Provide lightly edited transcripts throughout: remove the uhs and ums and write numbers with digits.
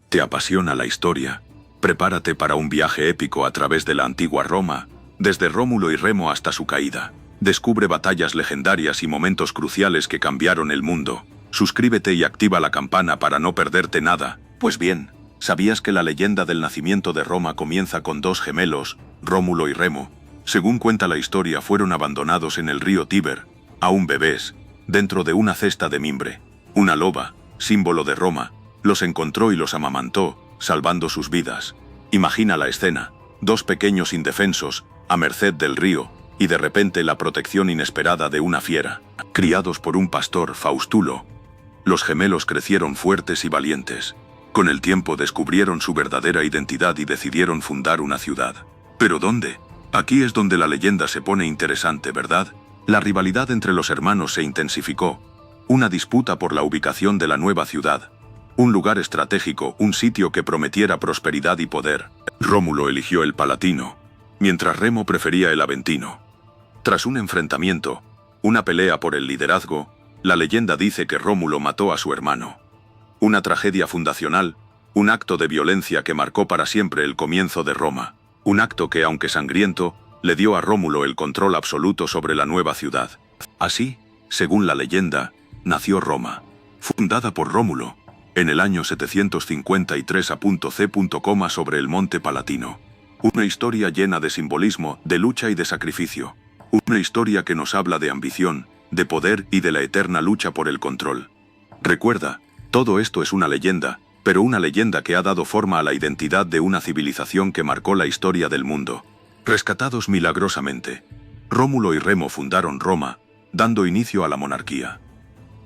¿Te apasiona la historia? Prepárate para un viaje épico a través de la antigua Roma, desde Rómulo y Remo hasta su caída. Descubre batallas legendarias y momentos cruciales que cambiaron el mundo. Suscríbete y activa la campana para no perderte nada. Pues bien, ¿sabías que la leyenda del nacimiento de Roma comienza con dos gemelos, Rómulo y Remo? Según cuenta la historia, fueron abandonados en el río Tíber, aún bebés, dentro de una cesta de mimbre. Una loba, símbolo de Roma, los encontró y los amamantó, salvando sus vidas. Imagina la escena: dos pequeños indefensos, a merced del río, y de repente la protección inesperada de una fiera. Criados por un pastor, Faustulo, los gemelos crecieron fuertes y valientes. Con el tiempo descubrieron su verdadera identidad y decidieron fundar una ciudad. ¿Pero dónde? Aquí es donde la leyenda se pone interesante, ¿verdad? La rivalidad entre los hermanos se intensificó. Una disputa por la ubicación de la nueva ciudad. Un lugar estratégico, un sitio que prometiera prosperidad y poder. Rómulo eligió el Palatino, mientras Remo prefería el Aventino. Tras un enfrentamiento, una pelea por el liderazgo, la leyenda dice que Rómulo mató a su hermano. Una tragedia fundacional, un acto de violencia que marcó para siempre el comienzo de Roma. Un acto que, aunque sangriento, le dio a Rómulo el control absoluto sobre la nueva ciudad. Así, según la leyenda, nació Roma, fundada por Rómulo, en el año 753 a.C. sobre el monte Palatino. Una historia llena de simbolismo, de lucha y de sacrificio. Una historia que nos habla de ambición, de poder y de la eterna lucha por el control. Recuerda, todo esto es una leyenda, pero una leyenda que ha dado forma a la identidad de una civilización que marcó la historia del mundo. Rescatados milagrosamente, Rómulo y Remo fundaron Roma, dando inicio a la monarquía.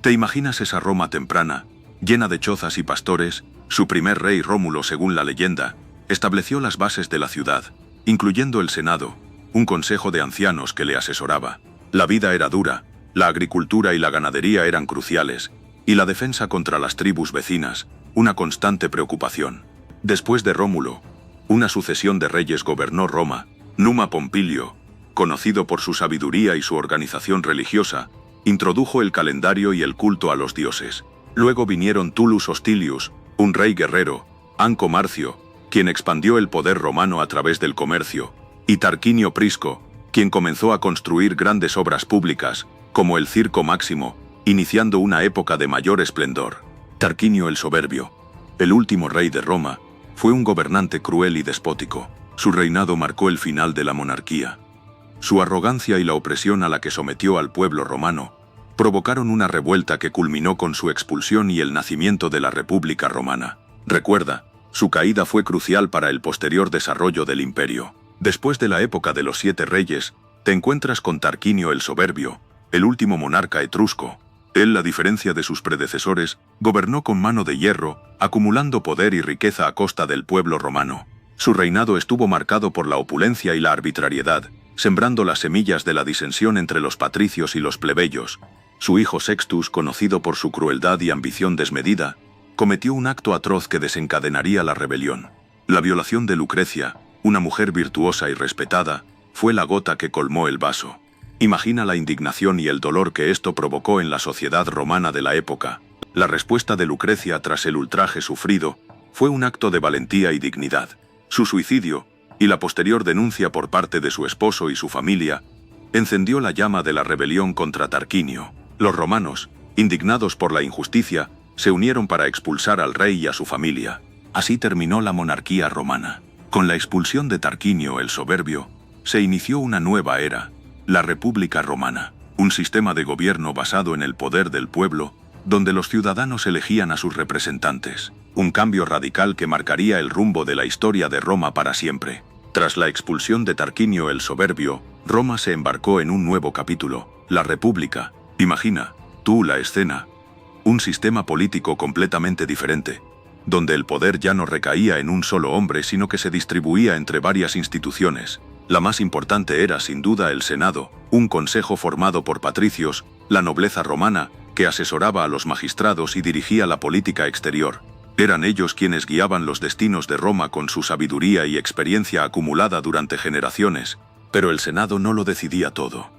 ¿Te imaginas esa Roma temprana, llena de chozas y pastores? Su primer rey, Rómulo, según la leyenda, estableció las bases de la ciudad, incluyendo el Senado, un consejo de ancianos que le asesoraba. La vida era dura, la agricultura y la ganadería eran cruciales, y la defensa contra las tribus vecinas, una constante preocupación. Después de Rómulo, una sucesión de reyes gobernó Roma. Numa Pompilio, conocido por su sabiduría y su organización religiosa, introdujo el calendario y el culto a los dioses. Luego vinieron Tullus Hostilius, un rey guerrero, Anco Marcio, quien expandió el poder romano a través del comercio, y Tarquinio Prisco, quien comenzó a construir grandes obras públicas, como el Circo Máximo, iniciando una época de mayor esplendor. Tarquinio el Soberbio, el último rey de Roma, fue un gobernante cruel y despótico. Su reinado marcó el final de la monarquía. Su arrogancia y la opresión a la que sometió al pueblo romano provocaron una revuelta que culminó con su expulsión y el nacimiento de la República Romana. Recuerda, su caída fue crucial para el posterior desarrollo del imperio. Después de la época de los 7 reyes, te encuentras con Tarquinio el Soberbio, el último monarca etrusco. Él, a diferencia de sus predecesores, gobernó con mano de hierro, acumulando poder y riqueza a costa del pueblo romano. Su reinado estuvo marcado por la opulencia y la arbitrariedad, sembrando las semillas de la disensión entre los patricios y los plebeyos. Su hijo Sextus, conocido por su crueldad y ambición desmedida, cometió un acto atroz que desencadenaría la rebelión. La violación de Lucrecia, una mujer virtuosa y respetada, fue la gota que colmó el vaso. Imagina la indignación y el dolor que esto provocó en la sociedad romana de la época. La respuesta de Lucrecia tras el ultraje sufrido fue un acto de valentía y dignidad. Su suicidio, y la posterior denuncia por parte de su esposo y su familia, encendió la llama de la rebelión contra Tarquinio. Los romanos, indignados por la injusticia, se unieron para expulsar al rey y a su familia. Así terminó la monarquía romana. Con la expulsión de Tarquinio el Soberbio, se inició una nueva era, la República Romana, un sistema de gobierno basado en el poder del pueblo, donde los ciudadanos elegían a sus representantes. Un cambio radical que marcaría el rumbo de la historia de Roma para siempre. Tras la expulsión de Tarquinio el Soberbio, Roma se embarcó en un nuevo capítulo, la República. Imagina, tú, la escena. Un sistema político completamente diferente, donde el poder ya no recaía en un solo hombre, sino que se distribuía entre varias instituciones. La más importante era, sin duda, el Senado, un consejo formado por patricios, la nobleza romana, que asesoraba a los magistrados y dirigía la política exterior. Eran ellos quienes guiaban los destinos de Roma con su sabiduría y experiencia acumulada durante generaciones, pero el Senado no lo decidía todo.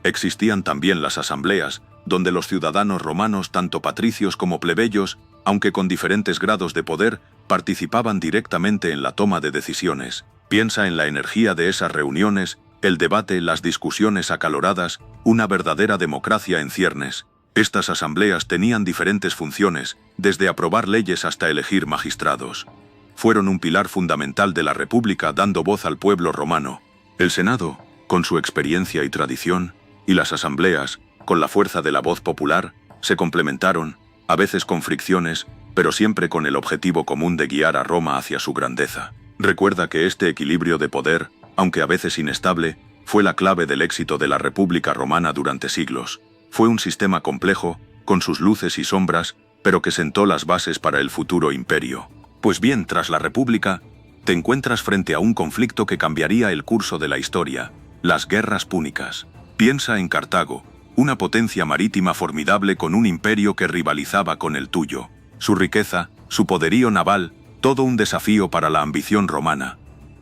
Existían también las asambleas, donde los ciudadanos romanos, tanto patricios como plebeyos, aunque con diferentes grados de poder, Participaban directamente en la toma de decisiones. Piensa en la energía de esas reuniones, el debate, las discusiones acaloradas, una verdadera democracia en ciernes. Estas asambleas tenían diferentes funciones, desde aprobar leyes hasta elegir magistrados. Fueron un pilar fundamental de la República, dando voz al pueblo romano. El Senado, con su experiencia y tradición, y las asambleas, con la fuerza de la voz popular, se complementaron, a veces con fricciones, pero siempre con el objetivo común de guiar a Roma hacia su grandeza. Recuerda que este equilibrio de poder, aunque a veces inestable, fue la clave del éxito de la República Romana durante siglos. Fue un sistema complejo, con sus luces y sombras, pero que sentó las bases para el futuro imperio. Pues bien, tras la República, te encuentras frente a un conflicto que cambiaría el curso de la historia, las guerras púnicas. Piensa en Cartago, una potencia marítima formidable con un imperio que rivalizaba con el tuyo. Su riqueza, su poderío naval, todo un desafío para la ambición romana.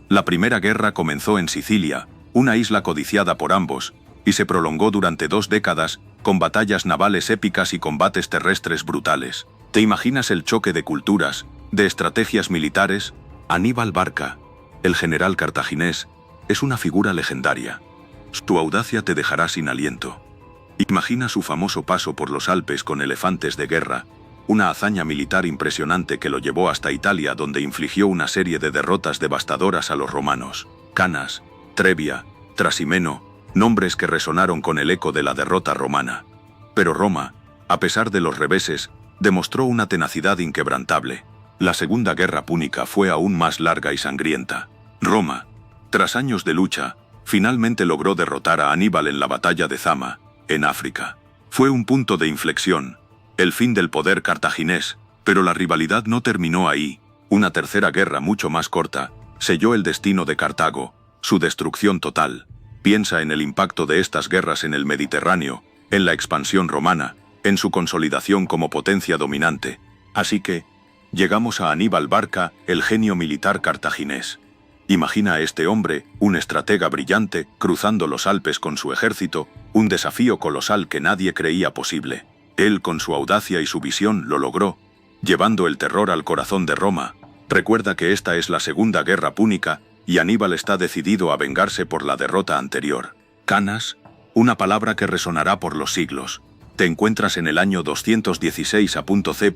La primera guerra comenzó en Sicilia, una isla codiciada por ambos, y se prolongó durante 2 décadas, con batallas navales épicas y combates terrestres brutales. ¿Te imaginas el choque de culturas, de estrategias militares? Aníbal Barca, el general cartaginés, es una figura legendaria. Su audacia te dejará sin aliento. Imagina su famoso paso por los Alpes con elefantes de guerra, una hazaña militar impresionante que lo llevó hasta Italia, donde infligió una serie de derrotas devastadoras a los romanos. Canas, Trebia, Trasimeno, nombres que resonaron con el eco de la derrota romana. Pero Roma, a pesar de los reveses, demostró una tenacidad inquebrantable. La Segunda Guerra Púnica fue aún más larga y sangrienta. Roma, tras años de lucha, finalmente logró derrotar a Aníbal en la batalla de Zama, en África. Fue un punto de inflexión, el fin del poder cartaginés, pero la rivalidad no terminó ahí. Una tercera guerra mucho más corta selló el destino de Cartago, su destrucción total. Piensa en el impacto de estas guerras en el Mediterráneo, en la expansión romana, en su consolidación como potencia dominante. Así que, llegamos a Aníbal Barca, el genio militar cartaginés. Imagina a este hombre, un estratega brillante, cruzando los Alpes con su ejército, un desafío colosal que nadie creía posible. Él, con su audacia y su visión, lo logró, llevando el terror al corazón de Roma. Recuerda que esta es la Segunda Guerra Púnica, y Aníbal está decidido a vengarse por la derrota anterior. Canas, una palabra que resonará por los siglos. Te encuentras en el año 216 a.C.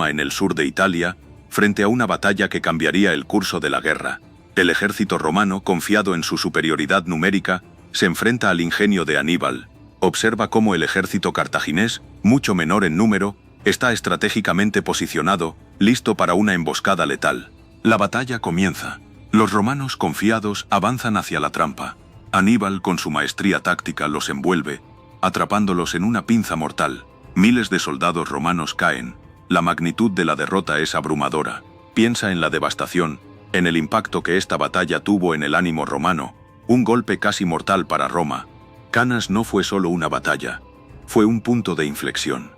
en el sur de Italia, frente a una batalla que cambiaría el curso de la guerra. El ejército romano, confiado en su superioridad numérica, se enfrenta al ingenio de Aníbal. Observa cómo el ejército cartaginés, mucho menor en número, está estratégicamente posicionado, listo para una emboscada letal. La batalla comienza. Los romanos, confiados, avanzan hacia la trampa. Aníbal, con su maestría táctica, los envuelve, atrapándolos en una pinza mortal. Miles de soldados romanos caen. La magnitud de la derrota es abrumadora. Piensa en la devastación, en el impacto que esta batalla tuvo en el ánimo romano, un golpe casi mortal para Roma. Canas no fue solo una batalla, fue un punto de inflexión.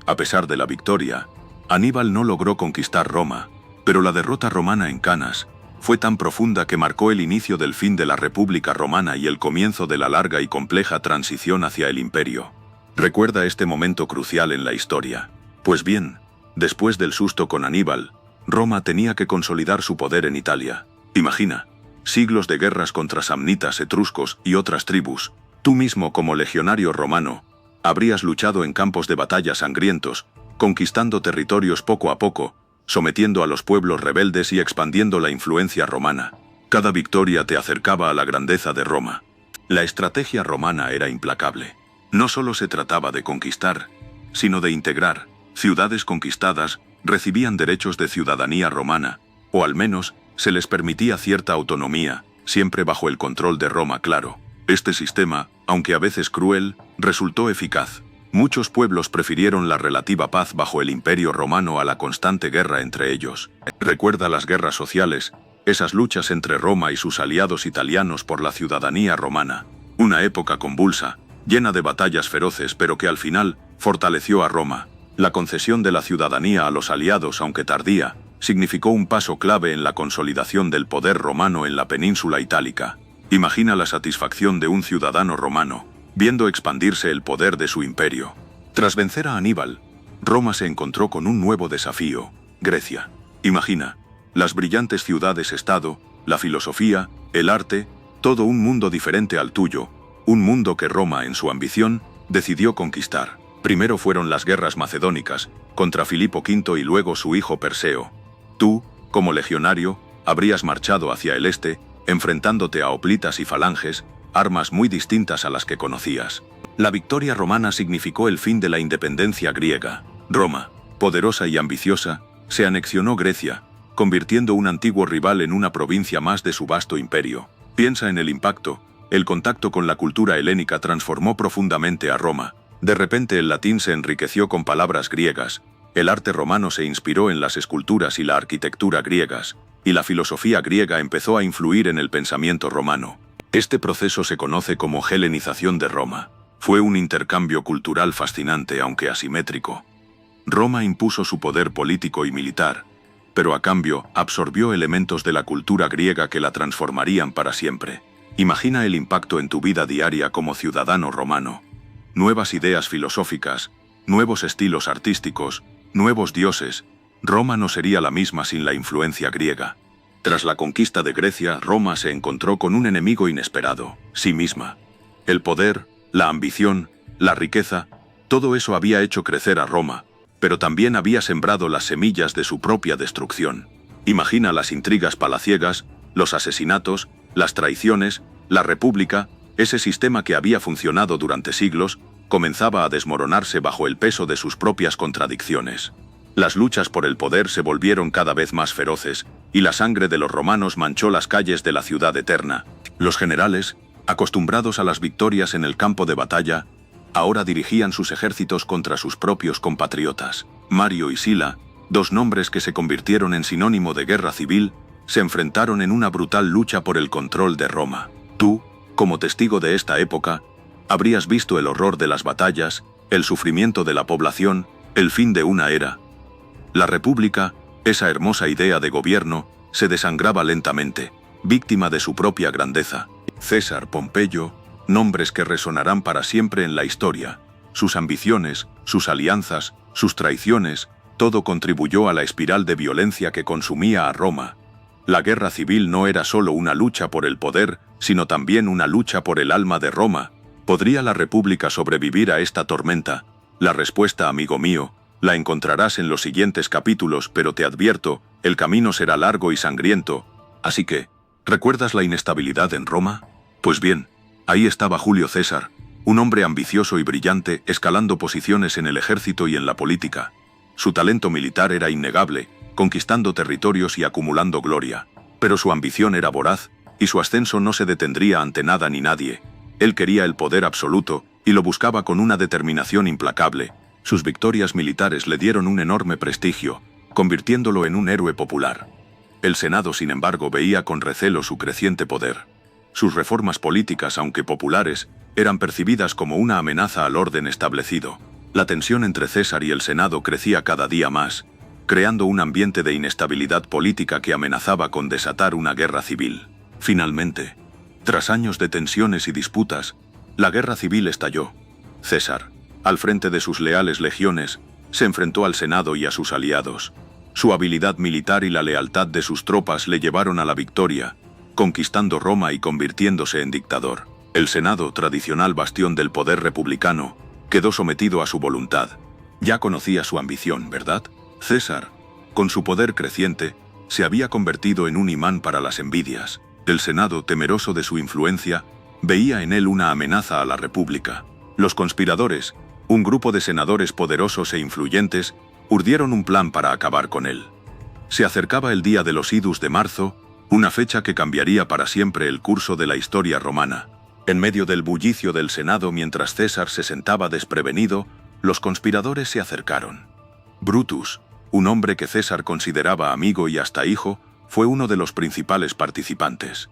A pesar de la victoria, Aníbal no logró conquistar Roma, pero la derrota romana en Canas fue tan profunda que marcó el inicio del fin de la República Romana y el comienzo de la larga y compleja transición hacia el imperio. Recuerda este momento crucial en la historia. Pues bien, después del susto con Aníbal, Roma tenía que consolidar su poder en Italia. Imagina, siglos de guerras contra samnitas, etruscos y otras tribus. Tú mismo, como legionario romano, habrías luchado en campos de batalla sangrientos, conquistando territorios poco a poco, sometiendo a los pueblos rebeldes y expandiendo la influencia romana. Cada victoria te acercaba a la grandeza de Roma. La estrategia romana era implacable. No solo se trataba de conquistar, sino de integrar. Ciudades conquistadas recibían derechos de ciudadanía romana, o al menos se les permitía cierta autonomía, siempre bajo el control de Roma, claro. Este sistema, aunque a veces cruel, resultó eficaz. Muchos pueblos prefirieron la relativa paz bajo el Imperio Romano a la constante guerra entre ellos. Recuerda las guerras sociales, esas luchas entre Roma y sus aliados italianos por la ciudadanía romana. Una época convulsa, llena de batallas feroces, pero que al final fortaleció a Roma. La concesión de la ciudadanía a los aliados, aunque tardía, significó un paso clave en la consolidación del poder romano en la península itálica. Imagina la satisfacción de un ciudadano romano, viendo expandirse el poder de su imperio. Tras vencer a Aníbal, Roma se encontró con un nuevo desafío: Grecia. Imagina, las brillantes ciudades-estado, la filosofía, el arte, todo un mundo diferente al tuyo, un mundo que Roma, en su ambición, decidió conquistar. Primero fueron las guerras macedónicas, contra Filipo V y luego su hijo Perseo. Tú, como legionario, habrías marchado hacia el este, enfrentándote a hoplitas y falanges, armas muy distintas a las que conocías. La victoria romana significó el fin de la independencia griega. Roma, poderosa y ambiciosa, se anexionó Grecia, convirtiendo un antiguo rival en una provincia más de su vasto imperio. Piensa en el impacto. El contacto con la cultura helénica transformó profundamente a Roma. De repente el latín se enriqueció con palabras griegas, el arte romano se inspiró en las esculturas y la arquitectura griegas, y la filosofía griega empezó a influir en el pensamiento romano. Este proceso se conoce como helenización de Roma. Fue un intercambio cultural fascinante aunque asimétrico. Roma impuso su poder político y militar, pero a cambio absorbió elementos de la cultura griega que la transformarían para siempre. Imagina el impacto en tu vida diaria como ciudadano romano. Nuevas ideas filosóficas, nuevos estilos artísticos, nuevos dioses. Roma no sería la misma sin la influencia griega. Tras la conquista de Grecia, Roma se encontró con un enemigo inesperado, sí misma. El poder, la ambición, la riqueza, todo eso había hecho crecer a Roma, pero también había sembrado las semillas de su propia destrucción. Imagina las intrigas palaciegas, los asesinatos, las traiciones, la república, ese sistema que había funcionado durante siglos, comenzaba a desmoronarse bajo el peso de sus propias contradicciones. Las luchas por el poder se volvieron cada vez más feroces, y la sangre de los romanos manchó las calles de la ciudad eterna. Los generales, acostumbrados a las victorias en el campo de batalla, ahora dirigían sus ejércitos contra sus propios compatriotas. Mario y Sila, dos nombres que se convirtieron en sinónimo de guerra civil, se enfrentaron en una brutal lucha por el control de Roma. Tú, como testigo de esta época, habrías visto el horror de las batallas, el sufrimiento de la población, el fin de una era. La república, esa hermosa idea de gobierno, se desangraba lentamente, víctima de su propia grandeza. César, Pompeyo, nombres que resonarán para siempre en la historia. Sus ambiciones, sus alianzas, sus traiciones, todo contribuyó a la espiral de violencia que consumía a Roma. La guerra civil no era solo una lucha por el poder, sino también una lucha por el alma de Roma. ¿Podría la república sobrevivir a esta tormenta? La respuesta, amigo mío, la encontrarás en los siguientes capítulos, pero te advierto, el camino será largo y sangriento. Así que, ¿recuerdas la inestabilidad en Roma? Pues bien, ahí estaba Julio César, un hombre ambicioso y brillante, escalando posiciones en el ejército y en la política. Su talento militar era innegable, conquistando territorios y acumulando gloria. Pero su ambición era voraz, y su ascenso no se detendría ante nada ni nadie. Él quería el poder absoluto, y lo buscaba con una determinación implacable. Sus victorias militares le dieron un enorme prestigio, convirtiéndolo en un héroe popular. El Senado, sin embargo, veía con recelo su creciente poder. Sus reformas políticas, aunque populares, eran percibidas como una amenaza al orden establecido. La tensión entre César y el Senado crecía cada día más, creando un ambiente de inestabilidad política que amenazaba con desatar una guerra civil. Finalmente, tras años de tensiones y disputas, la guerra civil estalló. César, al frente de sus leales legiones, se enfrentó al Senado y a sus aliados. Su habilidad militar y la lealtad de sus tropas le llevaron a la victoria, conquistando Roma y convirtiéndose en dictador. El Senado, tradicional bastión del poder republicano, quedó sometido a su voluntad. Ya conocía su ambición, ¿verdad? César, con su poder creciente, se había convertido en un imán para las envidias. El Senado, temeroso de su influencia, veía en él una amenaza a la República. Los conspiradores, un grupo de senadores poderosos e influyentes, urdieron un plan para acabar con él. Se acercaba el día de los idus de marzo, una fecha que cambiaría para siempre el curso de la historia romana. En medio del bullicio del Senado, mientras César se sentaba desprevenido, los conspiradores se acercaron. Brutus, un hombre que César consideraba amigo y hasta hijo, fue uno de los principales participantes.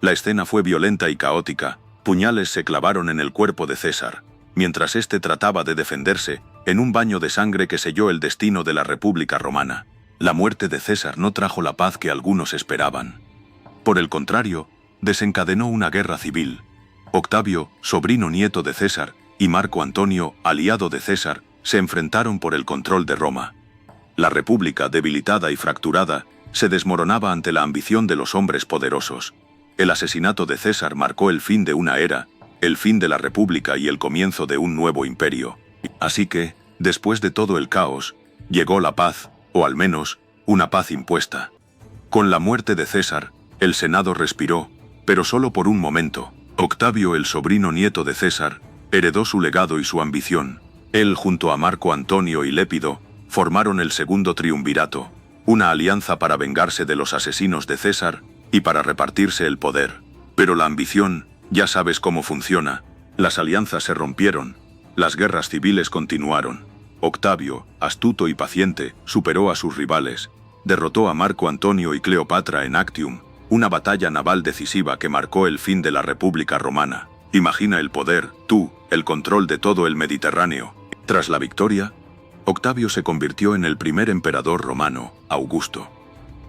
La escena fue violenta y caótica, puñales se clavaron en el cuerpo de César, mientras éste trataba de defenderse, en un baño de sangre que selló el destino de la República Romana. La muerte de César no trajo la paz que algunos esperaban. Por el contrario, desencadenó una guerra civil. Octavio, sobrino nieto de César, y Marco Antonio, aliado de César, se enfrentaron por el control de Roma. La República, debilitada y fracturada, se desmoronaba ante la ambición de los hombres poderosos. El asesinato de César marcó el fin de una era, el fin de la República y el comienzo de un nuevo imperio. Así que, después de todo el caos, llegó la paz, o al menos, una paz impuesta. Con la muerte de César, el Senado respiró, pero solo por un momento. Octavio, el sobrino nieto de César, heredó su legado y su ambición. Él, junto a Marco Antonio y Lépido, formaron el segundo triunvirato, una alianza para vengarse de los asesinos de César y para repartirse el poder. Pero la ambición, ya sabes cómo funciona. Las alianzas se rompieron, las guerras civiles continuaron. Octavio, astuto y paciente, superó a sus rivales, derrotó a Marco Antonio y Cleopatra en Actium, una batalla naval decisiva que marcó el fin de la República Romana. Imagina el poder, el control de todo el Mediterráneo. Tras la victoria, Octavio se convirtió en el primer emperador romano, Augusto.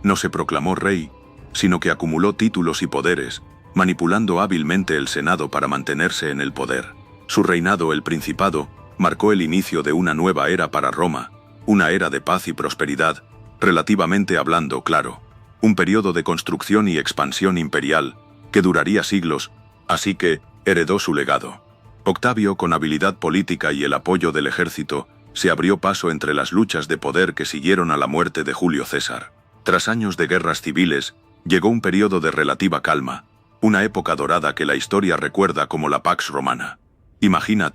No se proclamó rey, sino que acumuló títulos y poderes, manipulando hábilmente el Senado para mantenerse en el poder. Su reinado, el Principado, marcó el inicio de una nueva era para Roma, una era de paz y prosperidad, relativamente hablando, claro. Un periodo de construcción y expansión imperial, que duraría siglos, así que heredó su legado. Octavio, con habilidad política y el apoyo del ejército, se abrió paso entre las luchas de poder que siguieron a la muerte de Julio César. Tras años de guerras civiles, llegó un periodo de relativa calma, una época dorada que la historia recuerda como la Pax Romana. Imagina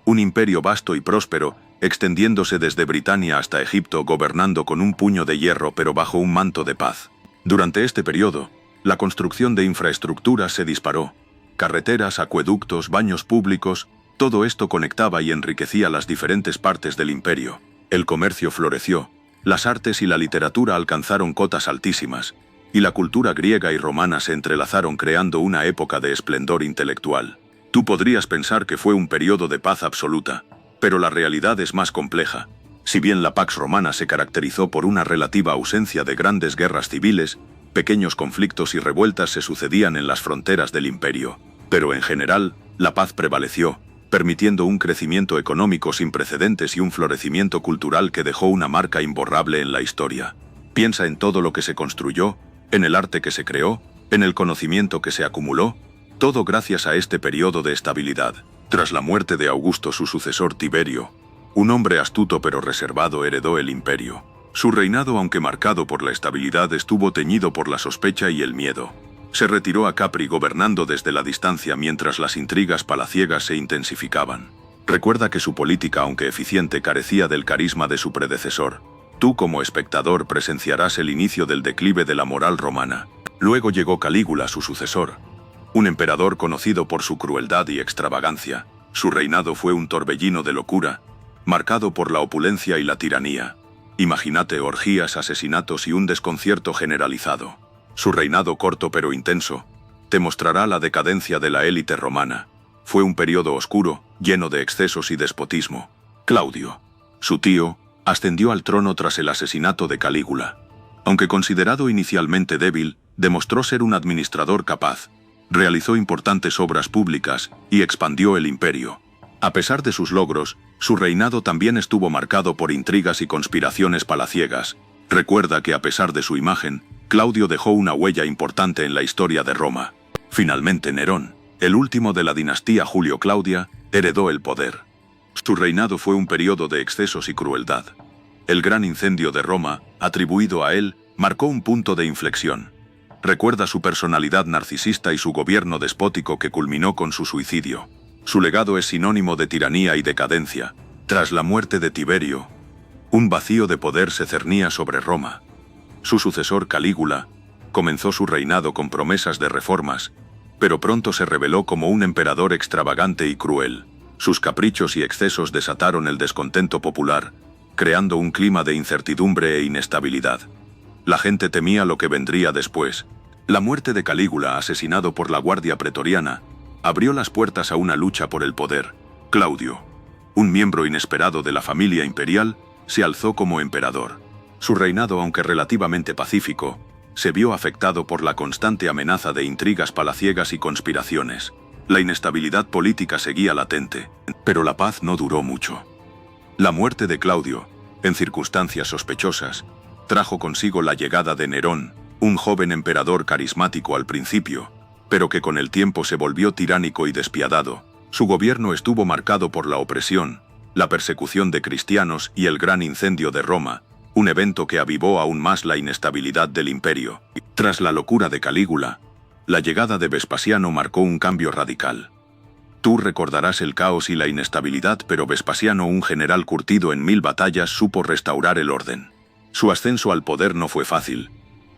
un imperio vasto y próspero, extendiéndose desde Britania hasta Egipto, gobernando con un puño de hierro pero bajo un manto de paz. Durante este periodo, la construcción de infraestructuras se disparó. Carreteras, acueductos, baños públicos, todo esto conectaba y enriquecía las diferentes partes del imperio. El comercio floreció, las artes y la literatura alcanzaron cotas altísimas, y la cultura griega y romana se entrelazaron creando una época de esplendor intelectual. Tú podrías pensar que fue un periodo de paz absoluta, pero la realidad es más compleja. Si bien la Pax Romana se caracterizó por una relativa ausencia de grandes guerras civiles, pequeños conflictos y revueltas se sucedían en las fronteras del imperio. Pero en general, la paz prevaleció, permitiendo un crecimiento económico sin precedentes y un florecimiento cultural que dejó una marca imborrable en la historia. Piensa en todo lo que se construyó, en el arte que se creó, en el conocimiento que se acumuló, todo gracias a este periodo de estabilidad. Tras la muerte de Augusto, su sucesor Tiberio, un hombre astuto pero reservado, heredó el imperio. Su reinado, aunque marcado por la estabilidad, estuvo teñido por la sospecha y el miedo. Se retiró a Capri gobernando desde la distancia mientras las intrigas palaciegas se intensificaban. Recuerda que su política, aunque eficiente, carecía del carisma de su predecesor. Tú, como espectador, presenciarás el inicio del declive de la moral romana. Luego llegó Calígula, su sucesor, un emperador conocido por su crueldad y extravagancia. Su reinado fue un torbellino de locura, marcado por la opulencia y la tiranía. Imagínate orgías, asesinatos y un desconcierto generalizado. Su reinado, corto pero intenso, te mostrará la decadencia de la élite romana. Fue un periodo oscuro, lleno de excesos y despotismo. Claudio, su tío, ascendió al trono tras el asesinato de Calígula. Aunque considerado inicialmente débil, demostró ser un administrador capaz. Realizó importantes obras públicas y expandió el imperio. A pesar de sus logros, su reinado también estuvo marcado por intrigas y conspiraciones palaciegas. Recuerda que a pesar de su imagen, Claudio dejó una huella importante en la historia de Roma. Finalmente Nerón, el último de la dinastía Julio-Claudia, heredó el poder. Su reinado fue un periodo de excesos y crueldad. El gran incendio de Roma, atribuido a él, marcó un punto de inflexión. Recuerda su personalidad narcisista y su gobierno despótico que culminó con su suicidio. Su legado es sinónimo de tiranía y decadencia. Tras la muerte de Tiberio, un vacío de poder se cernía sobre Roma. Su sucesor Calígula comenzó su reinado con promesas de reformas, pero pronto se reveló como un emperador extravagante y cruel. Sus caprichos y excesos desataron el descontento popular, creando un clima de incertidumbre e inestabilidad. La gente temía lo que vendría después. La muerte de Calígula, asesinado por la Guardia Pretoriana, abrió las puertas a una lucha por el poder. Claudio, un miembro inesperado de la familia imperial, se alzó como emperador. Su reinado, aunque relativamente pacífico, se vio afectado por la constante amenaza de intrigas palaciegas y conspiraciones. La inestabilidad política seguía latente, pero la paz no duró mucho. La muerte de Claudio, en circunstancias sospechosas, Trajo consigo la llegada de Nerón, un joven emperador carismático al principio, pero que con el tiempo se volvió tiránico y despiadado. Su gobierno estuvo marcado por la opresión, la persecución de cristianos y el gran incendio de Roma, un evento que avivó aún más la inestabilidad del imperio. Tras la locura de Calígula, la llegada de Vespasiano marcó un cambio radical. Tú recordarás el caos y la inestabilidad, pero Vespasiano, un general curtido en 1000 batallas, supo restaurar el orden. Su ascenso al poder no fue fácil.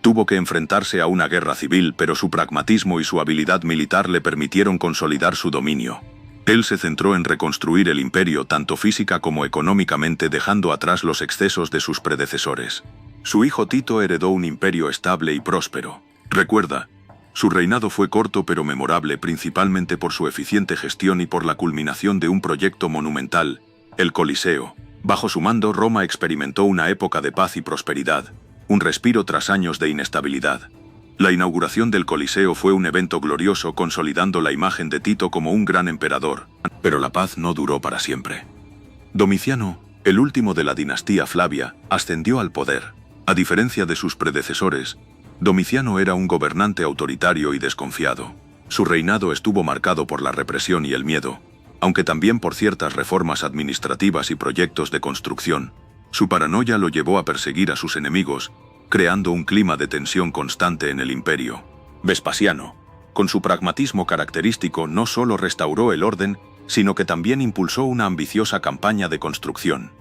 Tuvo que enfrentarse a una guerra civil, pero su pragmatismo y su habilidad militar le permitieron consolidar su dominio. Él se centró en reconstruir el imperio tanto física como económicamente, dejando atrás los excesos de sus predecesores. Su hijo Tito heredó un imperio estable y próspero. Recuerda, su reinado fue corto pero memorable, principalmente por su eficiente gestión y por la culminación de un proyecto monumental, el Coliseo. Bajo su mando, Roma experimentó una época de paz y prosperidad, un respiro tras años de inestabilidad. La inauguración del Coliseo fue un evento glorioso, consolidando la imagen de Tito como un gran emperador. Pero la paz no duró para siempre. Domiciano, el último de la dinastía Flavia, ascendió al poder. A diferencia de sus predecesores, Domiciano era un gobernante autoritario y desconfiado. Su reinado estuvo marcado por la represión y el miedo, aunque también por ciertas reformas administrativas y proyectos de construcción. Su paranoia lo llevó a perseguir a sus enemigos, creando un clima de tensión constante en el imperio. Vespasiano, con su pragmatismo característico, no solo restauró el orden, sino que también impulsó una ambiciosa campaña de construcción.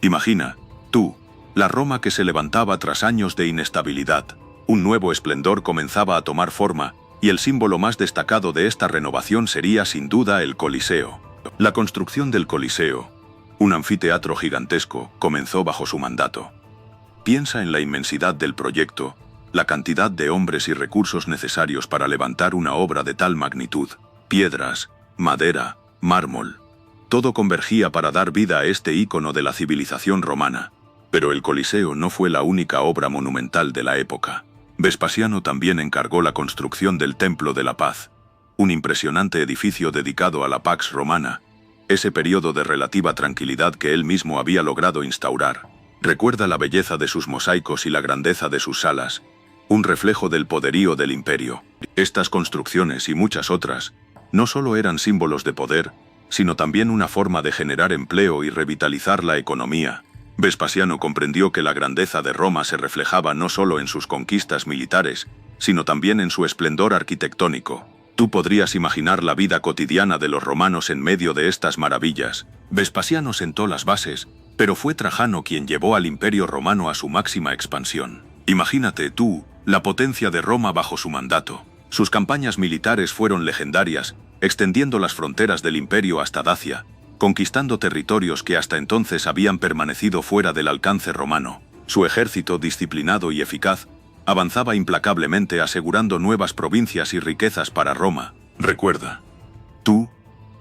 Imagina, tú, la Roma que se levantaba tras años de inestabilidad. Un nuevo esplendor comenzaba a tomar forma, y el símbolo más destacado de esta renovación sería sin duda el Coliseo. La construcción del Coliseo, un anfiteatro gigantesco, comenzó bajo su mandato. Piensa en la inmensidad del proyecto, la cantidad de hombres y recursos necesarios para levantar una obra de tal magnitud. Piedras, madera, mármol. Todo convergía para dar vida a este ícono de la civilización romana. Pero el Coliseo no fue la única obra monumental de la época. Vespasiano también encargó la construcción del Templo de la Paz, un impresionante edificio dedicado a la Pax Romana, ese periodo de relativa tranquilidad que él mismo había logrado instaurar. Recuerda la belleza de sus mosaicos y la grandeza de sus salas, un reflejo del poderío del imperio. Estas construcciones y muchas otras no solo eran símbolos de poder, sino también una forma de generar empleo y revitalizar la economía. Vespasiano comprendió que la grandeza de Roma se reflejaba no solo en sus conquistas militares, sino también en su esplendor arquitectónico. Tú podrías imaginar la vida cotidiana de los romanos en medio de estas maravillas. Vespasiano sentó las bases, pero fue Trajano quien llevó al imperio romano a su máxima expansión. Imagínate tú, la potencia de Roma bajo su mandato. Sus campañas militares fueron legendarias, extendiendo las fronteras del imperio hasta Dacia, conquistando territorios que hasta entonces habían permanecido fuera del alcance romano. Su ejército, disciplinado y eficaz, avanzaba implacablemente, asegurando nuevas provincias y riquezas para Roma. Recuerda, tú,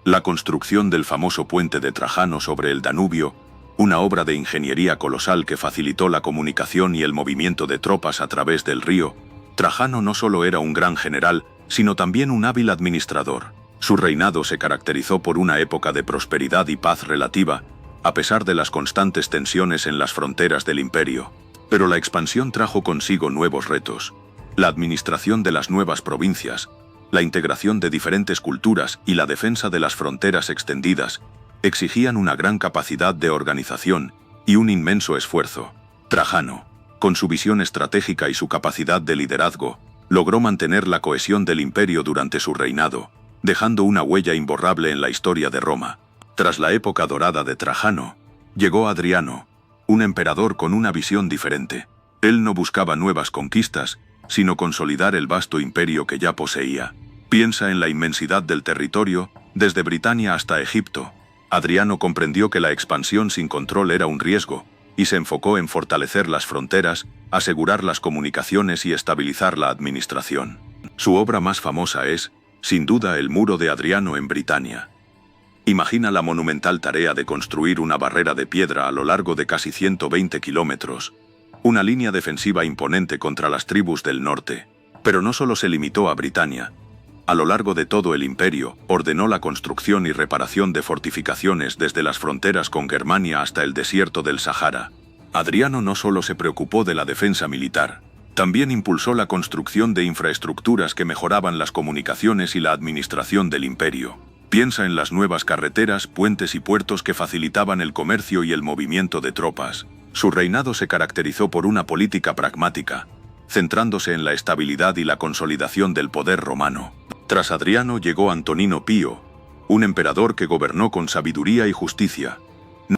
la construcción del famoso puente de Trajano sobre el Danubio, una obra de ingeniería colosal que facilitó la comunicación y el movimiento de tropas a través del río. Trajano no solo era un gran general, sino también un hábil administrador. Su reinado se caracterizó por una época de prosperidad y paz relativa, a pesar de las constantes tensiones en las fronteras del imperio. Pero la expansión trajo consigo nuevos retos. La administración de las nuevas provincias, la integración de diferentes culturas y la defensa de las fronteras extendidas exigían una gran capacidad de organización y un inmenso esfuerzo. Trajano, con su visión estratégica y su capacidad de liderazgo, logró mantener la cohesión del imperio durante su reinado, dejando una huella imborrable en la historia de Roma. Tras la época dorada de Trajano, llegó Adriano, un emperador con una visión diferente. Él no buscaba nuevas conquistas, sino consolidar el vasto imperio que ya poseía. Piensa en la inmensidad del territorio, desde Britania hasta Egipto. Adriano comprendió que la expansión sin control era un riesgo, y se enfocó en fortalecer las fronteras, asegurar las comunicaciones y estabilizar la administración. Su obra más famosa es, sin duda, el Muro de Adriano en Britania. Imagina la monumental tarea de construir una barrera de piedra a lo largo de casi 120 kilómetros, una línea defensiva imponente contra las tribus del norte. Pero no solo se limitó a Britania. A lo largo de todo el imperio, ordenó la construcción y reparación de fortificaciones desde las fronteras con Germania hasta el desierto del Sahara. Adriano no solo se preocupó de la defensa militar, también impulsó la construcción de infraestructuras que mejoraban las comunicaciones y la administración del imperio. Piensa en las nuevas carreteras, puentes y puertos que facilitaban el comercio y el movimiento de tropas. Su reinado se caracterizó por una política pragmática, centrándose en la estabilidad y la consolidación del poder romano. Tras Adriano llegó Antonino Pío, un emperador que gobernó con sabiduría y justicia.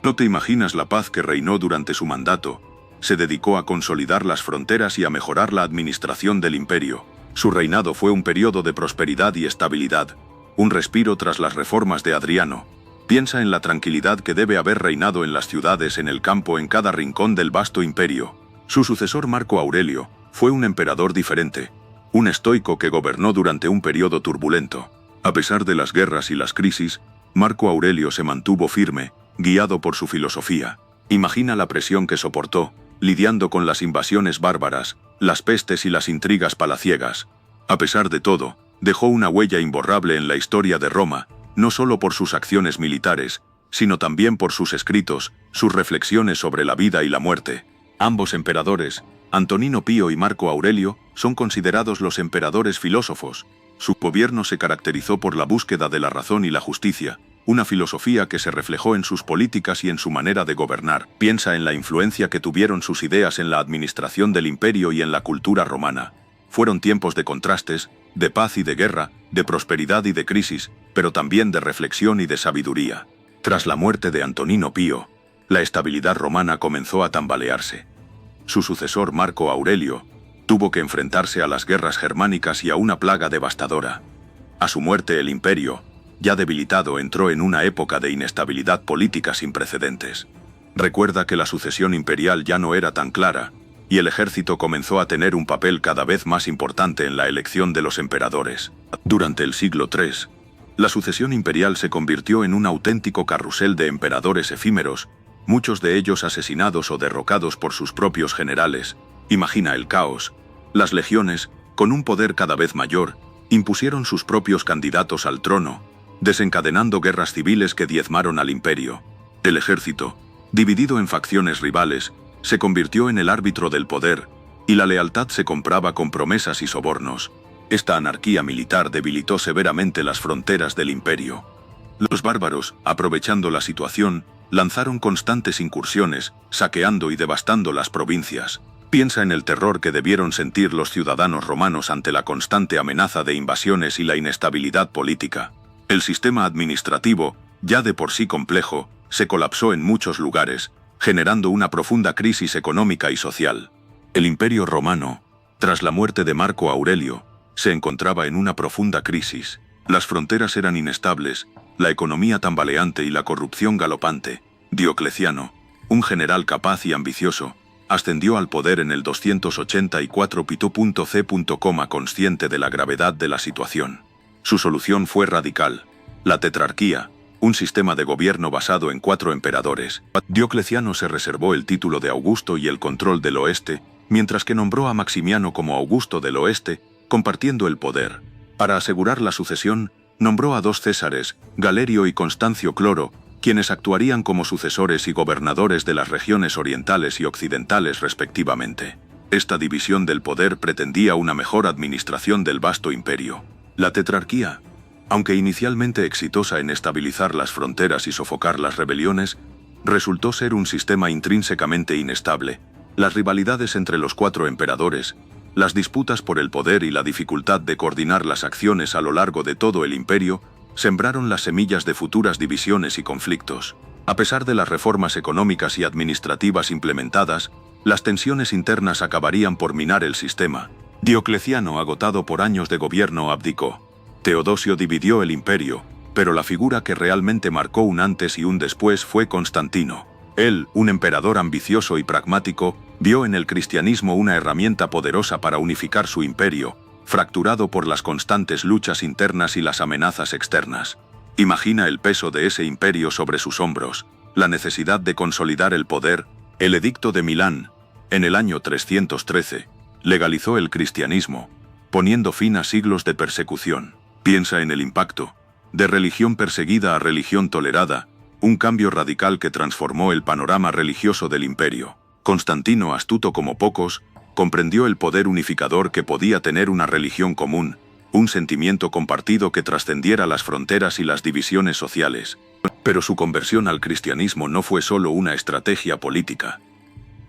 No te imaginas la paz que reinó durante su mandato. Se dedicó a consolidar las fronteras y a mejorar la administración del imperio. Su reinado fue un periodo de prosperidad y estabilidad, un respiro tras las reformas de Adriano. Piensa en la tranquilidad que debe haber reinado en las ciudades, en el campo, en cada rincón del vasto imperio. Su sucesor Marco Aurelio fue un emperador diferente, un estoico que gobernó durante un periodo turbulento. A pesar de las guerras y las crisis, Marco Aurelio se mantuvo firme, guiado por su filosofía. Imagina la presión que soportó, lidiando con las invasiones bárbaras, las pestes y las intrigas palaciegas. A pesar de todo, dejó una huella imborrable en la historia de Roma, no solo por sus acciones militares, sino también por sus escritos, sus reflexiones sobre la vida y la muerte. Ambos emperadores, Antonino Pío y Marco Aurelio, son considerados los emperadores filósofos. Su gobierno se caracterizó por la búsqueda de la razón y la justicia, una filosofía que se reflejó en sus políticas y en su manera de gobernar. Piensa en la influencia que tuvieron sus ideas en la administración del imperio y en la cultura romana. Fueron tiempos de contrastes, de paz y de guerra, de prosperidad y de crisis, pero también de reflexión y de sabiduría. Tras la muerte de Antonino Pío, la estabilidad romana comenzó a tambalearse. Su sucesor Marco Aurelio tuvo que enfrentarse a las guerras germánicas y a una plaga devastadora. A su muerte el imperio, ya debilitado, entró en una época de inestabilidad política sin precedentes. Recuerda que la sucesión imperial ya no era tan clara, y el ejército comenzó a tener un papel cada vez más importante en la elección de los emperadores. Durante el siglo III, la sucesión imperial se convirtió en un auténtico carrusel de emperadores efímeros, muchos de ellos asesinados o derrocados por sus propios generales. Imagina el caos. Las legiones, con un poder cada vez mayor, impusieron sus propios candidatos al trono, desencadenando guerras civiles que diezmaron al imperio. El ejército, dividido en facciones rivales, se convirtió en el árbitro del poder, y la lealtad se compraba con promesas y sobornos. Esta anarquía militar debilitó severamente las fronteras del imperio. Los bárbaros, aprovechando la situación, lanzaron constantes incursiones, saqueando y devastando las provincias. Piensa en el terror que debieron sentir los ciudadanos romanos ante la constante amenaza de invasiones y la inestabilidad política. El sistema administrativo, ya de por sí complejo, se colapsó en muchos lugares, generando una profunda crisis económica y social. El Imperio Romano, tras la muerte de Marco Aurelio, se encontraba en una profunda crisis. Las fronteras eran inestables, la economía tambaleante y la corrupción galopante. Diocleciano, un general capaz y ambicioso, ascendió al poder en el 284 c. Consciente de la gravedad de la situación. Su solución fue radical: la tetrarquía, un sistema de gobierno basado en 4 emperadores. Diocleciano se reservó el título de Augusto y el control del oeste, mientras que nombró a Maximiano como Augusto del oeste, compartiendo el poder. Para asegurar la sucesión, nombró a 2 césares, Galerio y Constancio Cloro, quienes actuarían como sucesores y gobernadores de las regiones orientales y occidentales respectivamente. Esta división del poder pretendía una mejor administración del vasto imperio. La tetrarquía, aunque inicialmente exitosa en estabilizar las fronteras y sofocar las rebeliones, resultó ser un sistema intrínsecamente inestable. Las rivalidades entre los 4 emperadores, las disputas por el poder y la dificultad de coordinar las acciones a lo largo de todo el imperio sembraron las semillas de futuras divisiones y conflictos. A pesar de las reformas económicas y administrativas implementadas, las tensiones internas acabarían por minar el sistema. Diocleciano, agotado por años de gobierno, abdicó. Teodosio dividió el imperio, pero la figura que realmente marcó un antes y un después fue Constantino. Él, un emperador ambicioso y pragmático, vio en el cristianismo una herramienta poderosa para unificar su imperio, fracturado por las constantes luchas internas y las amenazas externas. Imagina el peso de ese imperio sobre sus hombros, la necesidad de consolidar el poder. El Edicto de Milán, en el año 313, legalizó el cristianismo, poniendo fin a siglos de persecución. Piensa en el impacto, de religión perseguida a religión tolerada, un cambio radical que transformó el panorama religioso del imperio. Constantino, astuto como pocos, comprendió el poder unificador que podía tener una religión común, un sentimiento compartido que trascendiera las fronteras y las divisiones sociales. Pero su conversión al cristianismo no fue solo una estrategia política.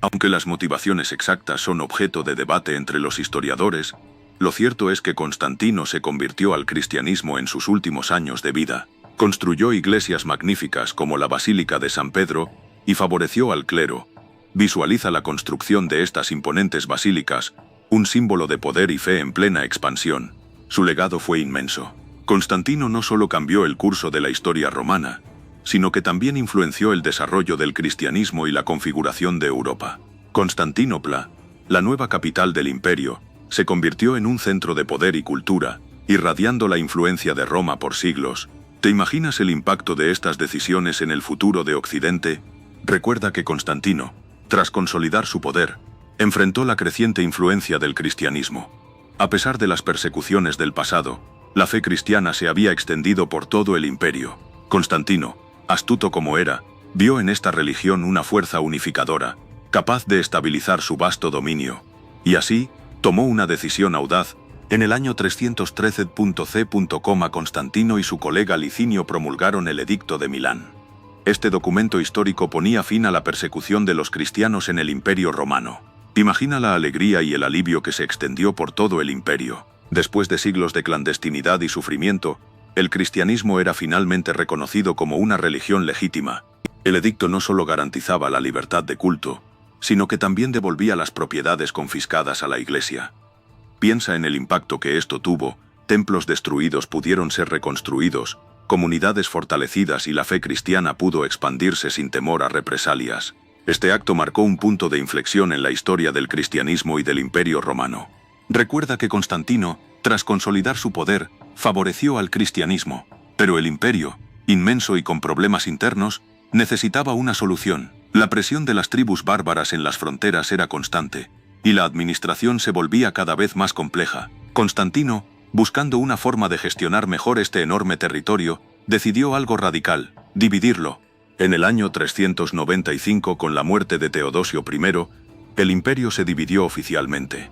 Aunque las motivaciones exactas son objeto de debate entre los historiadores, lo cierto es que Constantino se convirtió al cristianismo en sus últimos años de vida, construyó iglesias magníficas como la Basílica de San Pedro y favoreció al clero. Visualiza la construcción de estas imponentes basílicas, un símbolo de poder y fe en plena expansión. Su legado fue inmenso. Constantino no solo cambió el curso de la historia romana, sino que también influenció el desarrollo del cristianismo y la configuración de Europa. Constantinopla, la nueva capital del imperio, se convirtió en un centro de poder y cultura, irradiando la influencia de Roma por siglos. ¿Te imaginas el impacto de estas decisiones en el futuro de Occidente? Recuerda que Constantino, tras consolidar su poder, enfrentó la creciente influencia del cristianismo. A pesar de las persecuciones del pasado, la fe cristiana se había extendido por todo el imperio. Constantino, astuto como era, vio en esta religión una fuerza unificadora, capaz de estabilizar su vasto dominio. Y así, tomó una decisión audaz. En el año 313 c. Constantino y su colega Licinio promulgaron el Edicto de Milán. Este documento histórico ponía fin a la persecución de los cristianos en el Imperio Romano. Imagina la alegría y el alivio que se extendió por todo el imperio. Después de siglos de clandestinidad y sufrimiento, el cristianismo era finalmente reconocido como una religión legítima. El edicto no solo garantizaba la libertad de culto, sino que también devolvía las propiedades confiscadas a la Iglesia. Piensa en el impacto que esto tuvo: templos destruidos pudieron ser reconstruidos, comunidades fortalecidas y la fe cristiana pudo expandirse sin temor a represalias. Este acto marcó un punto de inflexión en la historia del cristianismo y del Imperio Romano. Recuerda que Constantino, tras consolidar su poder, favoreció al cristianismo, pero el imperio, inmenso y con problemas internos, necesitaba una solución. La presión de las tribus bárbaras en las fronteras era constante, y la administración se volvía cada vez más compleja. Constantino, buscando una forma de gestionar mejor este enorme territorio, decidió algo radical: dividirlo. En el año 395, con la muerte de Teodosio I, el imperio se dividió oficialmente.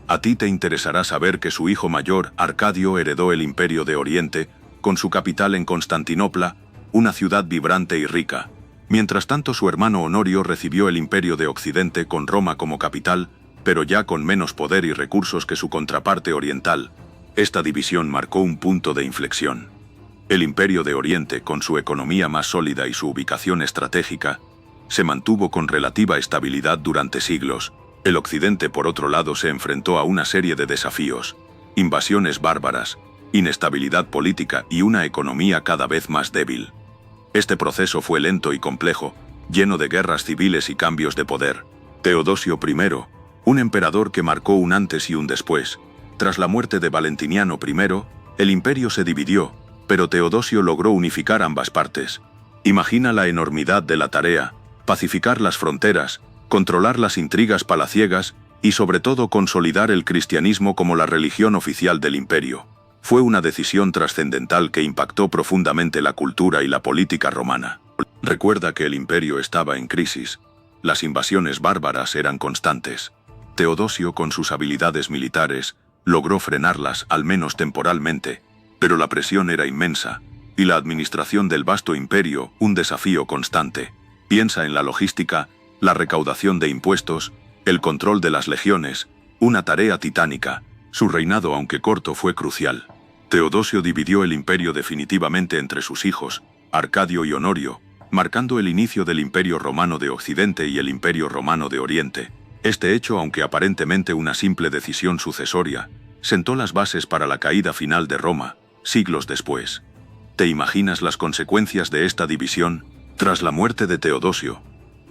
A ti te interesará saber que su hijo mayor, Arcadio, heredó el imperio de Oriente, con su capital en Constantinopla, una ciudad vibrante y rica. Mientras tanto, su hermano Honorio recibió el imperio de Occidente con Roma como capital, pero ya con menos poder y recursos que su contraparte oriental. Esta división marcó un punto de inflexión. El imperio de Oriente, con su economía más sólida y su ubicación estratégica, se mantuvo con relativa estabilidad durante siglos. El Occidente, por otro lado, se enfrentó a una serie de desafíos: invasiones bárbaras, inestabilidad política y una economía cada vez más débil. Este proceso fue lento y complejo, lleno de guerras civiles y cambios de poder. Teodosio I, un emperador que marcó un antes y un después. Tras la muerte de Valentiniano I, el imperio se dividió, pero Teodosio logró unificar ambas partes. Imagina la enormidad de la tarea: pacificar las fronteras, controlar las intrigas palaciegas y sobre todo consolidar el cristianismo como la religión oficial del imperio. Fue una decisión trascendental que impactó profundamente la cultura y la política romana. Recuerda que el imperio estaba en crisis. Las invasiones bárbaras eran constantes. Teodosio, con sus habilidades militares, logró frenarlas, al menos temporalmente, pero la presión era inmensa, y la administración del vasto imperio, un desafío constante. Piensa en la logística, la recaudación de impuestos, el control de las legiones, una tarea titánica. Su reinado, aunque corto, fue crucial. Teodosio dividió el imperio definitivamente entre sus hijos, Arcadio y Honorio, marcando el inicio del Imperio Romano de Occidente y el Imperio Romano de Oriente. Este hecho, aunque aparentemente una simple decisión sucesoria, sentó las bases para la caída final de Roma, siglos después. ¿Te imaginas las consecuencias de esta división? Tras la muerte de Teodosio,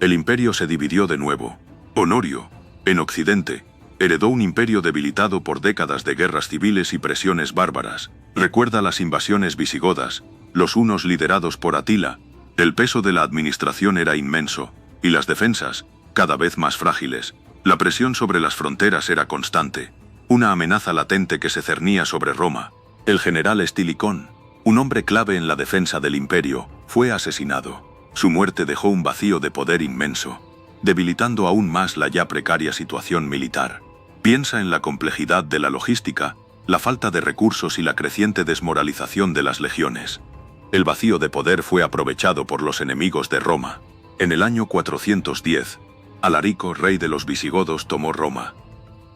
el imperio se dividió de nuevo. Honorio, en Occidente, heredó un imperio debilitado por décadas de guerras civiles y presiones bárbaras. Recuerda las invasiones visigodas, los hunos liderados por Atila. El peso de la administración era inmenso, y las defensas, cada vez más frágiles. La presión sobre las fronteras era constante, una amenaza latente que se cernía sobre Roma. El general Estilicón, un hombre clave en la defensa del imperio, fue asesinado. Su muerte dejó un vacío de poder inmenso. debilitando aún más la ya precaria situación militar. Piensa en la complejidad de la logística, la falta de recursos y la creciente desmoralización de las legiones. El vacío de poder fue aprovechado por los enemigos de Roma. En el año 410, Alarico, rey de los visigodos, tomó Roma.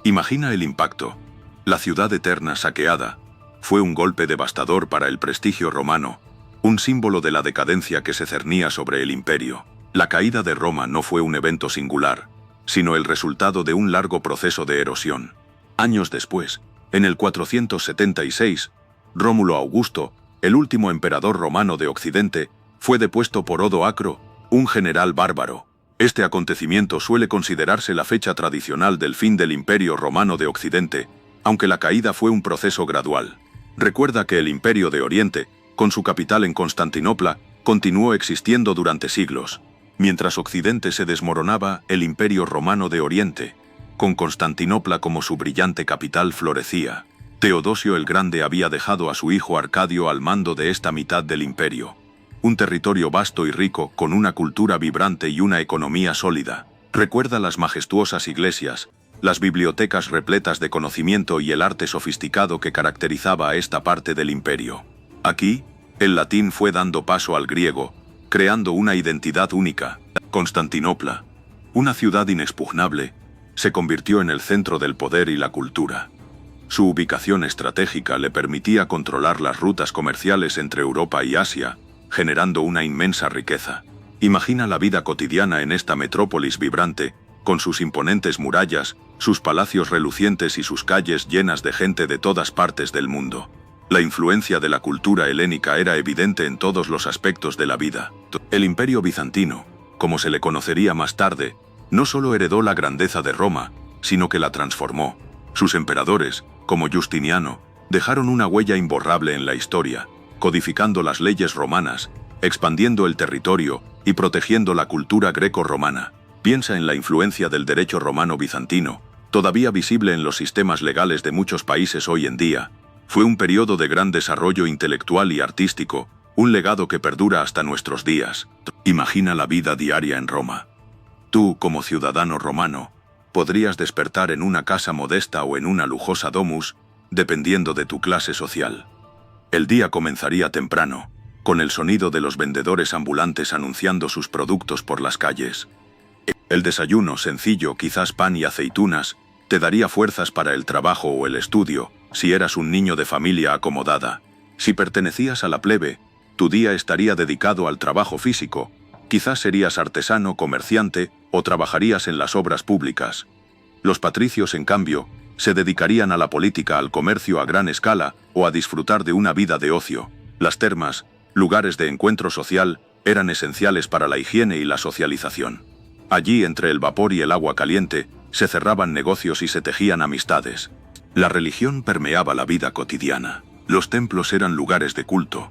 Imagina el impacto. La ciudad eterna saqueada. Fue un golpe devastador para el prestigio romano, un símbolo de la decadencia que se cernía sobre el imperio. La caída de Roma no fue un evento singular, sino el resultado de un largo proceso de erosión. Años después, en el 476, Rómulo Augusto, el último emperador romano de Occidente, fue depuesto por Odo Acro, un general bárbaro. Este acontecimiento suele considerarse la fecha tradicional del fin del Imperio Romano de Occidente, aunque la caída fue un proceso gradual. Recuerda que el Imperio de Oriente, con su capital en Constantinopla, continuó existiendo durante siglos. Mientras Occidente se desmoronaba, el Imperio Romano de Oriente, con Constantinopla como su brillante capital, florecía. Teodosio el Grande había dejado a su hijo Arcadio al mando de esta mitad del imperio. Un territorio vasto y rico, con una cultura vibrante y una economía sólida. Recuerda las majestuosas iglesias, las bibliotecas repletas de conocimiento y el arte sofisticado que caracterizaba a esta parte del imperio. Aquí, el latín fue dando paso al griego, creando una identidad única. Constantinopla, una ciudad inexpugnable, se convirtió en el centro del poder y la cultura. Su ubicación estratégica le permitía controlar las rutas comerciales entre Europa y Asia, generando una inmensa riqueza. Imagina la vida cotidiana en esta metrópolis vibrante, con sus imponentes murallas, sus palacios relucientes y sus calles llenas de gente de todas partes del mundo. La influencia de la cultura helénica era evidente en todos los aspectos de la vida. El Imperio Bizantino, como se le conocería más tarde, no solo heredó la grandeza de Roma, sino que la transformó. Sus emperadores, como Justiniano, dejaron una huella imborrable en la historia, codificando las leyes romanas, expandiendo el territorio y protegiendo la cultura greco-romana. Piensa en la influencia del derecho romano bizantino, todavía visible en los sistemas legales de muchos países hoy en día. Fue un periodo de gran desarrollo intelectual y artístico, un legado que perdura hasta nuestros días. Imagina la vida diaria en Roma. Tú, como ciudadano romano, podrías despertar en una casa modesta o en una lujosa domus, dependiendo de tu clase social. El día comenzaría temprano, con el sonido de los vendedores ambulantes anunciando sus productos por las calles. El desayuno sencillo, quizás pan y aceitunas, te daría fuerzas para el trabajo o el estudio, si eras un niño de familia acomodada. Si pertenecías a la plebe, tu día estaría dedicado al trabajo físico. Quizás serías artesano, comerciante, o trabajarías en las obras públicas. Los patricios, en cambio, se dedicarían a la política, al comercio a gran escala, o a disfrutar de una vida de ocio. Las termas, lugares de encuentro social, eran esenciales para la higiene y la socialización. Allí, entre el vapor y el agua caliente, se cerraban negocios y se tejían amistades. La religión permeaba la vida cotidiana. Los templos eran lugares de culto,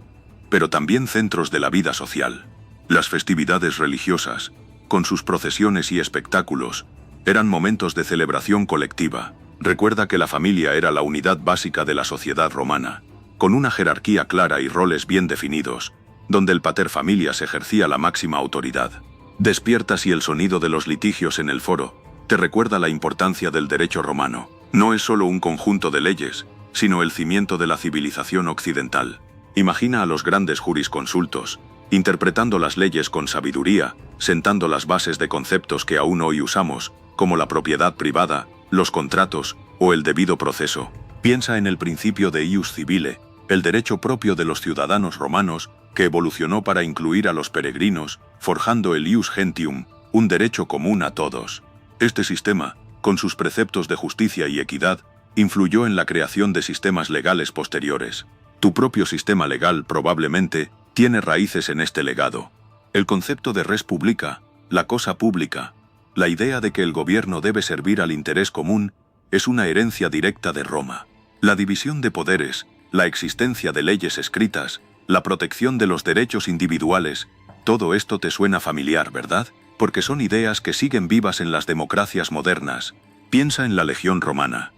pero también centros de la vida social. Las festividades religiosas, con sus procesiones y espectáculos, eran momentos de celebración colectiva. Recuerda que la familia era la unidad básica de la sociedad romana, con una jerarquía clara y roles bien definidos, donde el pater familias ejercía la máxima autoridad. Despiertas y el sonido de los litigios en el foro te recuerda la importancia del derecho romano. No es solo un conjunto de leyes, sino el cimiento de la civilización occidental. Imagina a los grandes jurisconsultos, interpretando las leyes con sabiduría, sentando las bases de conceptos que aún hoy usamos, como la propiedad privada, los contratos o el debido proceso. Piensa en el principio de ius civile, el derecho propio de los ciudadanos romanos, que evolucionó para incluir a los peregrinos, forjando el ius gentium, un derecho común a todos. Este sistema, con sus preceptos de justicia y equidad, influyó en la creación de sistemas legales posteriores. Tu propio sistema legal probablemente tiene raíces en este legado. El concepto de res publica, la cosa pública, la idea de que el gobierno debe servir al interés común, es una herencia directa de Roma. La división de poderes, la existencia de leyes escritas, la protección de los derechos individuales, todo esto te suena familiar, ¿verdad? Porque son ideas que siguen vivas en las democracias modernas. Piensa en la legión romana,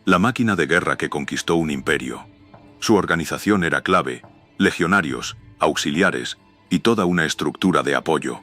la máquina de guerra que conquistó un imperio. Su organización era clave, legionarios, auxiliares y toda una estructura de apoyo.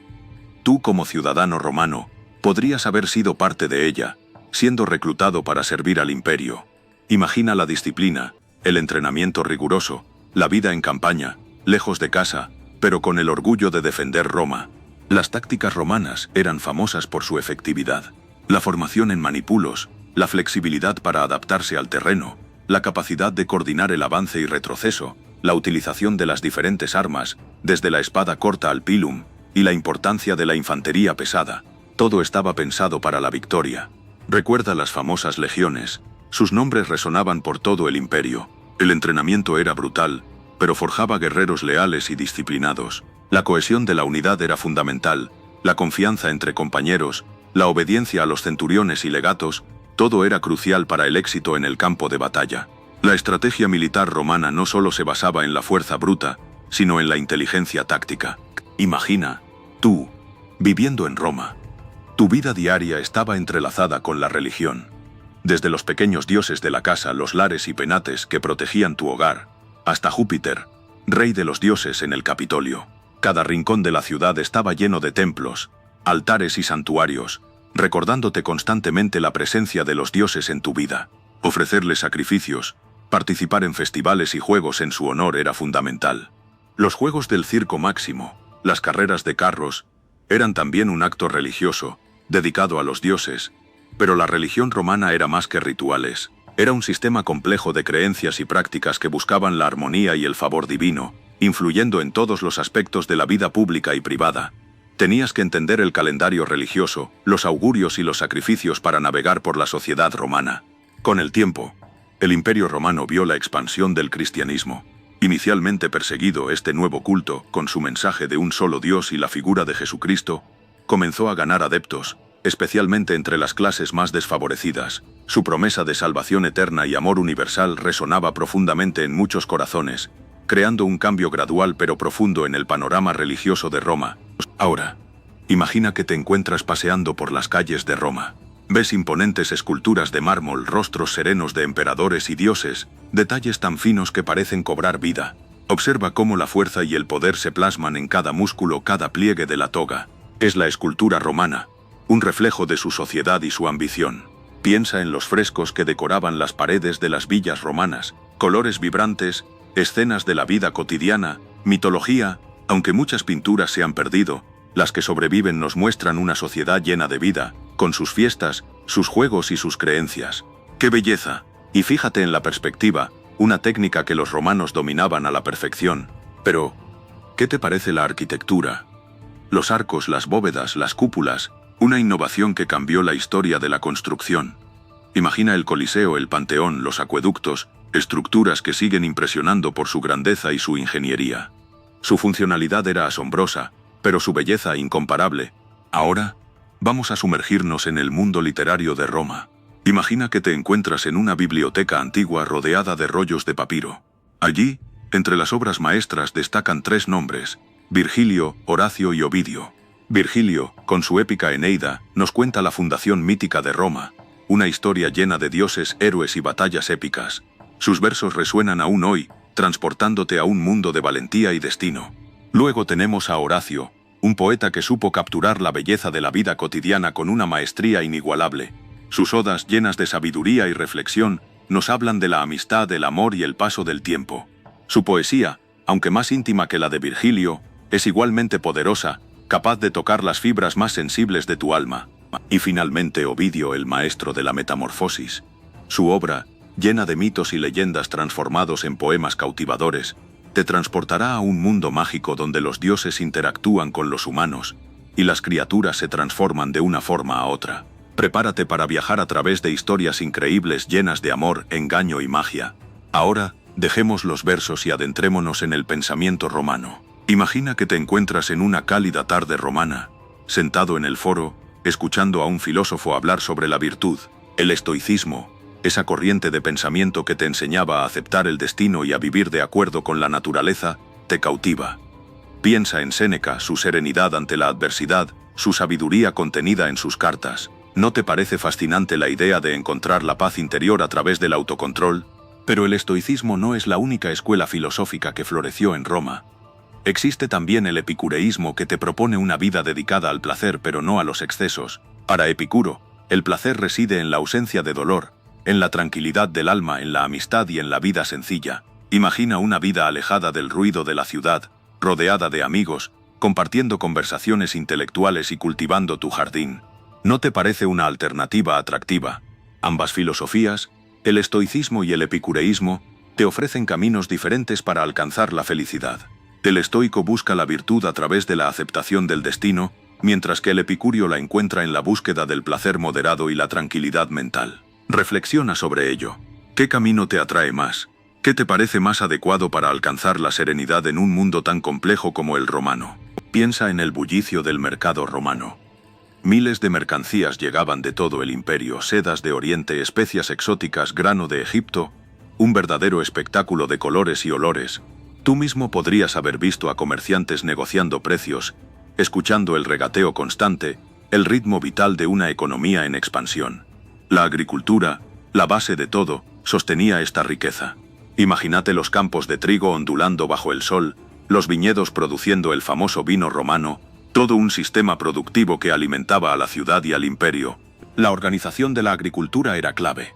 Tú, como ciudadano romano, Podrías haber sido parte de ella, siendo reclutado para servir al imperio. Imagina la disciplina, el entrenamiento riguroso, la vida en campaña, lejos de casa, pero con el orgullo de defender Roma. Las tácticas romanas eran famosas por su efectividad. La formación en manipulos, la flexibilidad para adaptarse al terreno, la capacidad de coordinar el avance y retroceso, la utilización de las diferentes armas, desde la espada corta al pilum, y la importancia de la infantería pesada. Todo estaba pensado para la victoria. Recuerda las famosas legiones. Sus nombres resonaban por todo el imperio. El entrenamiento era brutal, pero forjaba guerreros leales y disciplinados. La cohesión de la unidad era fundamental, la confianza entre compañeros, la obediencia a los centuriones y legatos, todo era crucial para el éxito en el campo de batalla. La estrategia militar romana no solo se basaba en la fuerza bruta, sino en la inteligencia táctica. Imagina, tú, viviendo en Roma. Tu vida diaria estaba entrelazada con la religión. Desde los pequeños dioses de la casa, los lares y penates que protegían tu hogar, hasta Júpiter, rey de los dioses en el Capitolio. Cada rincón de la ciudad estaba lleno de templos, altares y santuarios, recordándote constantemente la presencia de los dioses en tu vida. Ofrecerles sacrificios, participar en festivales y juegos en su honor era fundamental. Los juegos del Circo Máximo, las carreras de carros, eran también un acto religioso, dedicado a los dioses, pero la religión romana era más que rituales. Era un sistema complejo de creencias y prácticas que buscaban la armonía y el favor divino, influyendo en todos los aspectos de la vida pública y privada. Tenías que entender el calendario religioso, los augurios y los sacrificios para navegar por la sociedad romana. Con el tiempo, el Imperio Romano vio la expansión del cristianismo. Inicialmente perseguido, este nuevo culto, con su mensaje de un solo Dios y la figura de Jesucristo, comenzó a ganar adeptos, especialmente entre las clases más desfavorecidas. Su promesa de salvación eterna y amor universal resonaba profundamente en muchos corazones, creando un cambio gradual pero profundo en el panorama religioso de Roma. Ahora, imagina que te encuentras paseando por las calles de Roma. Ves imponentes esculturas de mármol, rostros serenos de emperadores y dioses, detalles tan finos que parecen cobrar vida. Observa cómo la fuerza y el poder se plasman en cada músculo, cada pliegue de la toga. Es la escultura romana, un reflejo de su sociedad y su ambición. Piensa en los frescos que decoraban las paredes de las villas romanas, colores vibrantes, escenas de la vida cotidiana, mitología. Aunque muchas pinturas se han perdido, las que sobreviven nos muestran una sociedad llena de vida, con sus fiestas, sus juegos y sus creencias. ¡Qué belleza! Y fíjate en la perspectiva, una técnica que los romanos dominaban a la perfección. Pero, ¿qué te parece la arquitectura? Los arcos, las bóvedas, las cúpulas, una innovación que cambió la historia de la construcción. Imagina el Coliseo, el Panteón, los acueductos, estructuras que siguen impresionando por su grandeza y su ingeniería. Su funcionalidad era asombrosa, pero su belleza incomparable. Ahora, vamos a sumergirnos en el mundo literario de Roma. Imagina que te encuentras en una biblioteca antigua rodeada de rollos de papiro. Allí, entre las obras maestras destacan 3 nombres: Virgilio, Horacio y Ovidio. Virgilio, con su épica Eneida, nos cuenta la fundación mítica de Roma, una historia llena de dioses, héroes y batallas épicas. Sus versos resuenan aún hoy, transportándote a un mundo de valentía y destino. Luego tenemos a Horacio, un poeta que supo capturar la belleza de la vida cotidiana con una maestría inigualable. Sus odas, llenas de sabiduría y reflexión, nos hablan de la amistad, el amor y el paso del tiempo. Su poesía, aunque más íntima que la de Virgilio, es igualmente poderosa, capaz de tocar las fibras más sensibles de tu alma. Y finalmente Ovidio, el maestro de la metamorfosis. Su obra, llena de mitos y leyendas transformados en poemas cautivadores, te transportará a un mundo mágico donde los dioses interactúan con los humanos y las criaturas se transforman de una forma a otra. Prepárate para viajar a través de historias increíbles llenas de amor, engaño y magia. Ahora, dejemos los versos y adentrémonos en el pensamiento romano. Imagina que te encuentras en una cálida tarde romana, sentado en el foro, escuchando a un filósofo hablar sobre la virtud, el estoicismo, esa corriente de pensamiento que te enseñaba a aceptar el destino y a vivir de acuerdo con la naturaleza, te cautiva. Piensa en Séneca, su serenidad ante la adversidad, su sabiduría contenida en sus cartas. ¿No te parece fascinante la idea de encontrar la paz interior a través del autocontrol? Pero el estoicismo no es la única escuela filosófica que floreció en Roma. Existe también el epicureísmo, que te propone una vida dedicada al placer pero no a los excesos. Para Epicuro, el placer reside en la ausencia de dolor, en la tranquilidad del alma, en la amistad y en la vida sencilla. Imagina una vida alejada del ruido de la ciudad, rodeada de amigos, compartiendo conversaciones intelectuales y cultivando tu jardín. ¿No te parece una alternativa atractiva? Ambas filosofías, el estoicismo y el epicureísmo, te ofrecen caminos diferentes para alcanzar la felicidad. El estoico busca la virtud a través de la aceptación del destino, mientras que el epicúreo la encuentra en la búsqueda del placer moderado y la tranquilidad mental. Reflexiona sobre ello. ¿Qué camino te atrae más? ¿Qué te parece más adecuado para alcanzar la serenidad en un mundo tan complejo como el romano? Piensa en el bullicio del mercado romano. Miles de mercancías llegaban de todo el imperio, sedas de Oriente, especias exóticas, grano de Egipto, un verdadero espectáculo de colores y olores. Tú mismo podrías haber visto a comerciantes negociando precios, escuchando el regateo constante, el ritmo vital de una economía en expansión. La agricultura, la base de todo, sostenía esta riqueza. Imagínate los campos de trigo ondulando bajo el sol, los viñedos produciendo el famoso vino romano, todo un sistema productivo que alimentaba a la ciudad y al imperio. La organización de la agricultura era clave.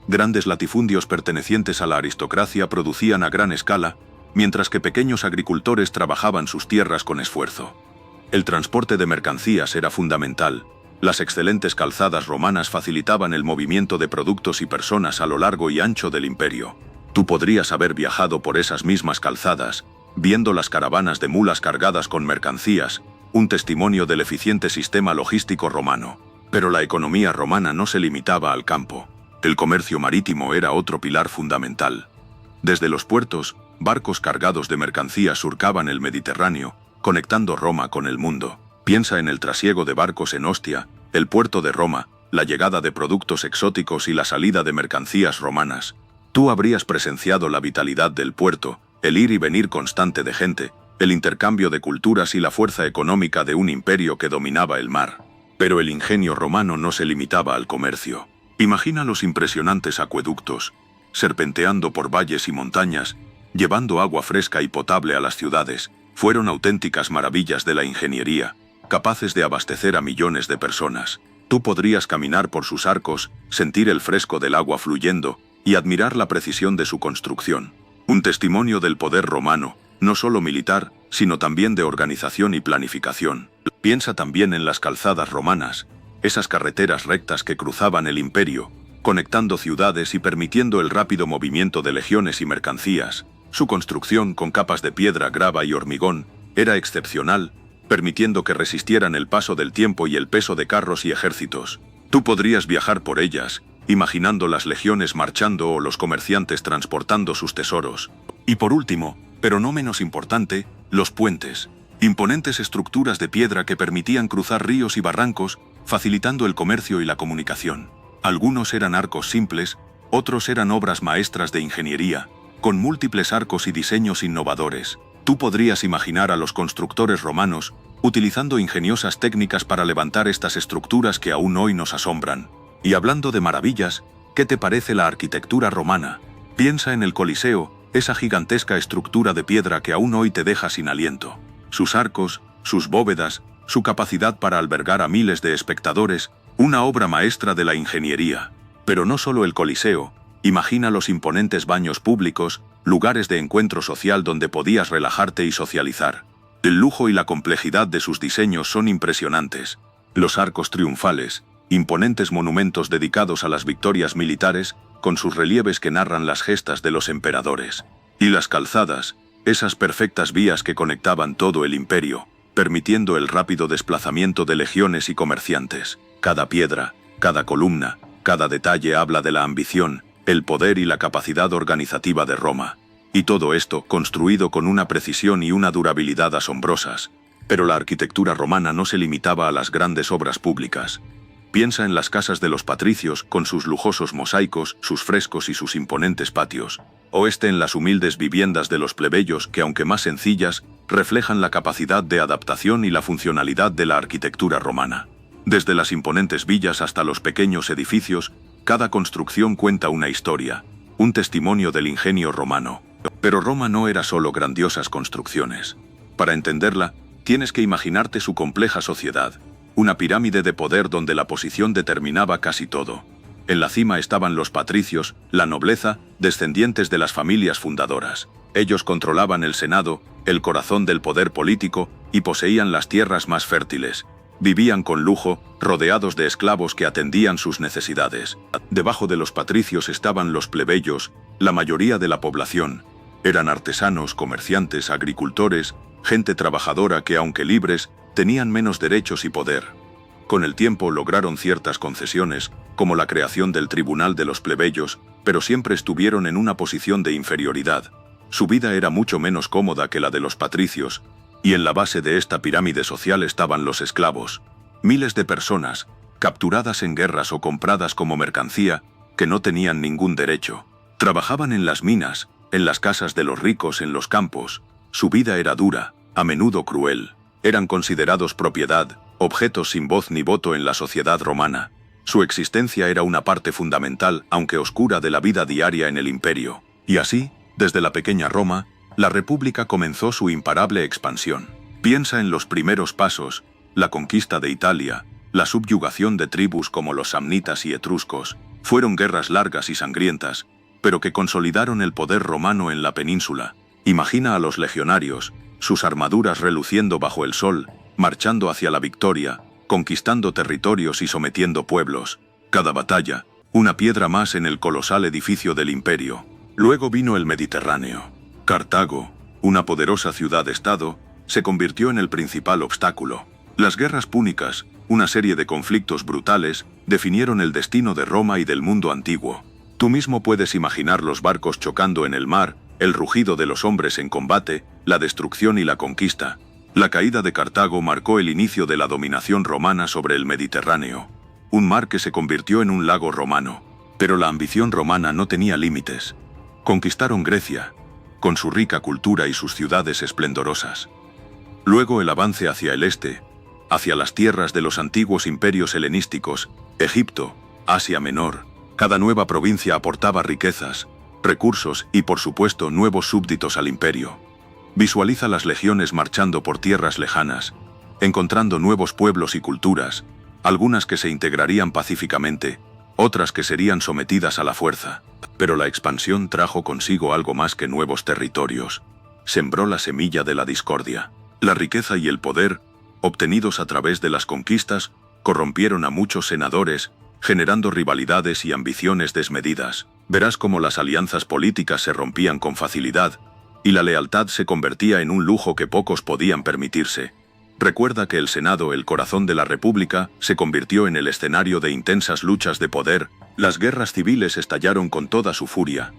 Grandes latifundios pertenecientes a la aristocracia producían a gran escala, mientras que pequeños agricultores trabajaban sus tierras con esfuerzo. El transporte de mercancías era fundamental. Las excelentes calzadas romanas facilitaban el movimiento de productos y personas a lo largo y ancho del imperio. Tú podrías haber viajado por esas mismas calzadas, viendo las caravanas de mulas cargadas con mercancías, un testimonio del eficiente sistema logístico romano. Pero la economía romana no se limitaba al campo. El comercio marítimo era otro pilar fundamental. Desde los puertos, barcos cargados de mercancías surcaban el Mediterráneo, conectando Roma con el mundo. Piensa en el trasiego de barcos en Ostia, el puerto de Roma, la llegada de productos exóticos y la salida de mercancías romanas. Tú habrías presenciado la vitalidad del puerto, el ir y venir constante de gente, el intercambio de culturas y la fuerza económica de un imperio que dominaba el mar. Pero el ingenio romano no se limitaba al comercio. Imagina los impresionantes acueductos, serpenteando por valles y montañas, llevando agua fresca y potable a las ciudades. Fueron auténticas maravillas de la ingeniería, capaces de abastecer a millones de personas. Tú podrías caminar por sus arcos, sentir el fresco del agua fluyendo y admirar la precisión de su construcción. Un testimonio del poder romano, no solo militar, sino también de organización y planificación. Piensa también en las calzadas romanas, esas carreteras rectas que cruzaban el imperio, conectando ciudades y permitiendo el rápido movimiento de legiones y mercancías. Su construcción, con capas de piedra, grava y hormigón, era excepcional, permitiendo que resistieran el paso del tiempo y el peso de carros y ejércitos. Tú podrías viajar por ellas, imaginando las legiones marchando o los comerciantes transportando sus tesoros. Y por último, pero no menos importante, los puentes. Imponentes estructuras de piedra que permitían cruzar ríos y barrancos, facilitando el comercio y la comunicación. Algunos eran arcos simples, otros eran obras maestras de ingeniería, con múltiples arcos y diseños innovadores. Tú podrías imaginar a los constructores romanos utilizando ingeniosas técnicas para levantar estas estructuras que aún hoy nos asombran. Y hablando de maravillas, ¿qué te parece la arquitectura romana? Piensa en el Coliseo, esa gigantesca estructura de piedra que aún hoy te deja sin aliento. Sus arcos, sus bóvedas, su capacidad para albergar a miles de espectadores, una obra maestra de la ingeniería. Pero no solo el Coliseo, imagina los imponentes baños públicos, lugares de encuentro social donde podías relajarte y socializar. El lujo y la complejidad de sus diseños son impresionantes. Los arcos triunfales, imponentes monumentos dedicados a las victorias militares, con sus relieves que narran las gestas de los emperadores. Y las calzadas, esas perfectas vías que conectaban todo el imperio, permitiendo el rápido desplazamiento de legiones y comerciantes. Cada piedra, cada columna, cada detalle habla de la ambición, el poder y la capacidad organizativa de Roma. Y todo esto construido con una precisión y una durabilidad asombrosas. Pero la arquitectura romana no se limitaba a las grandes obras públicas. Piensa en las casas de los patricios, con sus lujosos mosaicos, sus frescos y sus imponentes patios. O en las humildes viviendas de los plebeyos que, aunque más sencillas, reflejan la capacidad de adaptación y la funcionalidad de la arquitectura romana. Desde las imponentes villas hasta los pequeños edificios, cada construcción cuenta una historia, un testimonio del ingenio romano. Pero Roma no era solo grandiosas construcciones. Para entenderla, tienes que imaginarte su compleja sociedad. una pirámide de poder donde la posición determinaba casi todo. En la cima estaban los patricios, la nobleza, descendientes de las familias fundadoras. Ellos controlaban el Senado, el corazón del poder político, y poseían las tierras más fértiles. Vivían con lujo, rodeados de esclavos que atendían sus necesidades. Debajo de los patricios estaban los plebeyos, la mayoría de la población. Eran artesanos, comerciantes, agricultores, gente trabajadora que, aunque libres, tenían menos derechos y poder. Con el tiempo lograron ciertas concesiones, como la creación del tribunal de los plebeyos, pero siempre estuvieron en una posición de inferioridad. Su vida era mucho menos cómoda que la de los patricios, y en la base de esta pirámide social estaban los esclavos. Miles de personas, capturadas en guerras o compradas como mercancía, que no tenían ningún derecho. Trabajaban en las minas, en las casas de los ricos, en los campos. Su vida era dura, a menudo cruel. Eran considerados propiedad, objetos sin voz ni voto en la sociedad romana. Su existencia era una parte fundamental, aunque oscura, de la vida diaria en el imperio. Y así, desde la pequeña Roma, la República comenzó su imparable expansión. Piensa en los primeros pasos, la conquista de Italia, la subyugación de tribus como los samnitas y etruscos. Fueron guerras largas y sangrientas, pero que consolidaron el poder romano en la península. Imagina a los legionarios, sus armaduras reluciendo bajo el sol, marchando hacia la victoria, conquistando territorios y sometiendo pueblos. Cada batalla, una piedra más en el colosal edificio del imperio. Luego vino el Mediterráneo. Cartago, una poderosa ciudad-estado, se convirtió en el principal obstáculo. Las guerras púnicas, una serie de conflictos brutales, definieron el destino de Roma y del mundo antiguo. Tú mismo puedes imaginar los barcos chocando en el mar, el rugido de los hombres en combate, la destrucción y la conquista. La caída de Cartago marcó el inicio de la dominación romana sobre el Mediterráneo, un mar que se convirtió en un lago romano. Pero la ambición romana no tenía límites. Conquistaron Grecia, con su rica cultura y sus ciudades esplendorosas. Luego el avance hacia el este, hacia las tierras de los antiguos imperios helenísticos, Egipto, Asia Menor. Cada nueva provincia aportaba riquezas, recursos y, por supuesto, nuevos súbditos al imperio. Visualiza las legiones marchando por tierras lejanas, encontrando nuevos pueblos y culturas, algunas que se integrarían pacíficamente, otras que serían sometidas a la fuerza. Pero la expansión trajo consigo algo más que nuevos territorios. Sembró la semilla de la discordia. La riqueza y el poder, obtenidos a través de las conquistas, corrompieron a muchos senadores, generando rivalidades y ambiciones desmedidas. Verás cómo las alianzas políticas se rompían con facilidad, y la lealtad se convertía en un lujo que pocos podían permitirse. Recuerda que el Senado, el corazón de la República, se convirtió en el escenario de intensas luchas de poder. Las guerras civiles estallaron con toda su furia.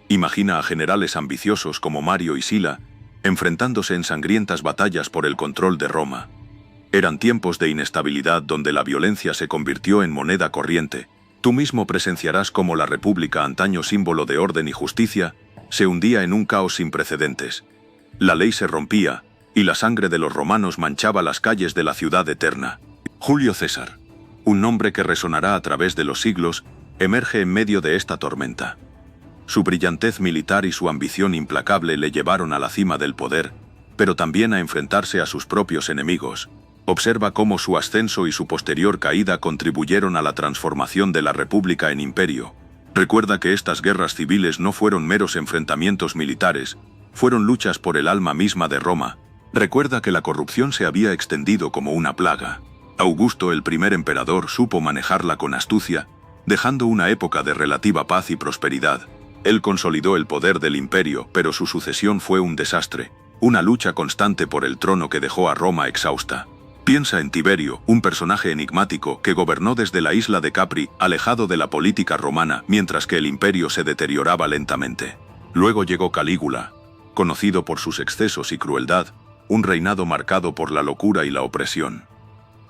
Imagina a generales ambiciosos como Mario y Sila, enfrentándose en sangrientas batallas por el control de Roma. Eran tiempos de inestabilidad donde la violencia se convirtió en moneda corriente. Tú mismo presenciarás cómo la República, antaño símbolo de orden y justicia, se hundía en un caos sin precedentes. La ley se rompía, y la sangre de los romanos manchaba las calles de la ciudad eterna. Julio César, un nombre que resonará a través de los siglos, emerge en medio de esta tormenta. Su brillantez militar y su ambición implacable le llevaron a la cima del poder, pero también a enfrentarse a sus propios enemigos. Observa cómo su ascenso y su posterior caída contribuyeron a la transformación de la República en imperio. Recuerda que estas guerras civiles no fueron meros enfrentamientos militares, fueron luchas por el alma misma de Roma. Recuerda que la corrupción se había extendido como una plaga. Augusto, el primer emperador, supo manejarla con astucia, dejando una época de relativa paz y prosperidad. Él consolidó el poder del imperio, pero su sucesión fue un desastre, una lucha constante por el trono que dejó a Roma exhausta. Piensa en Tiberio, un personaje enigmático que gobernó desde la isla de Capri, alejado de la política romana, mientras que el imperio se deterioraba lentamente. Luego llegó Calígula, conocido por sus excesos y crueldad, un reinado marcado por la locura y la opresión.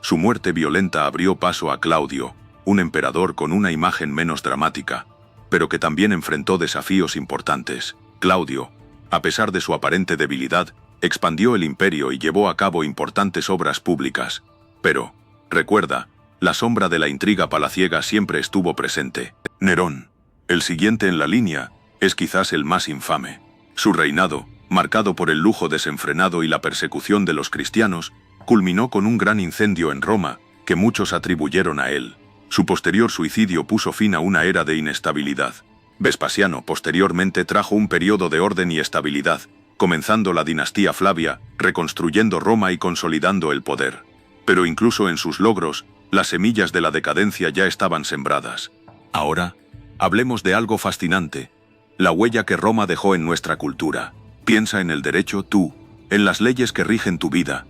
Su muerte violenta abrió paso a Claudio, un emperador con una imagen menos dramática, pero que también enfrentó desafíos importantes. Claudio, a pesar de su aparente debilidad, expandió el imperio y llevó a cabo importantes obras públicas. Pero, recuerda, la sombra de la intriga palaciega siempre estuvo presente. Nerón, el siguiente en la línea, es quizás el más infame. Su reinado, marcado por el lujo desenfrenado y la persecución de los cristianos, culminó con un gran incendio en Roma, que muchos atribuyeron a él. Su posterior suicidio puso fin a una era de inestabilidad. Vespasiano posteriormente trajo un periodo de orden y estabilidad, comenzando la dinastía Flavia, reconstruyendo Roma y consolidando el poder. Pero incluso en sus logros, las semillas de la decadencia ya estaban sembradas. Ahora, hablemos de algo fascinante: la huella que Roma dejó en nuestra cultura. Piensa en el derecho, tú, en las leyes que rigen tu vida.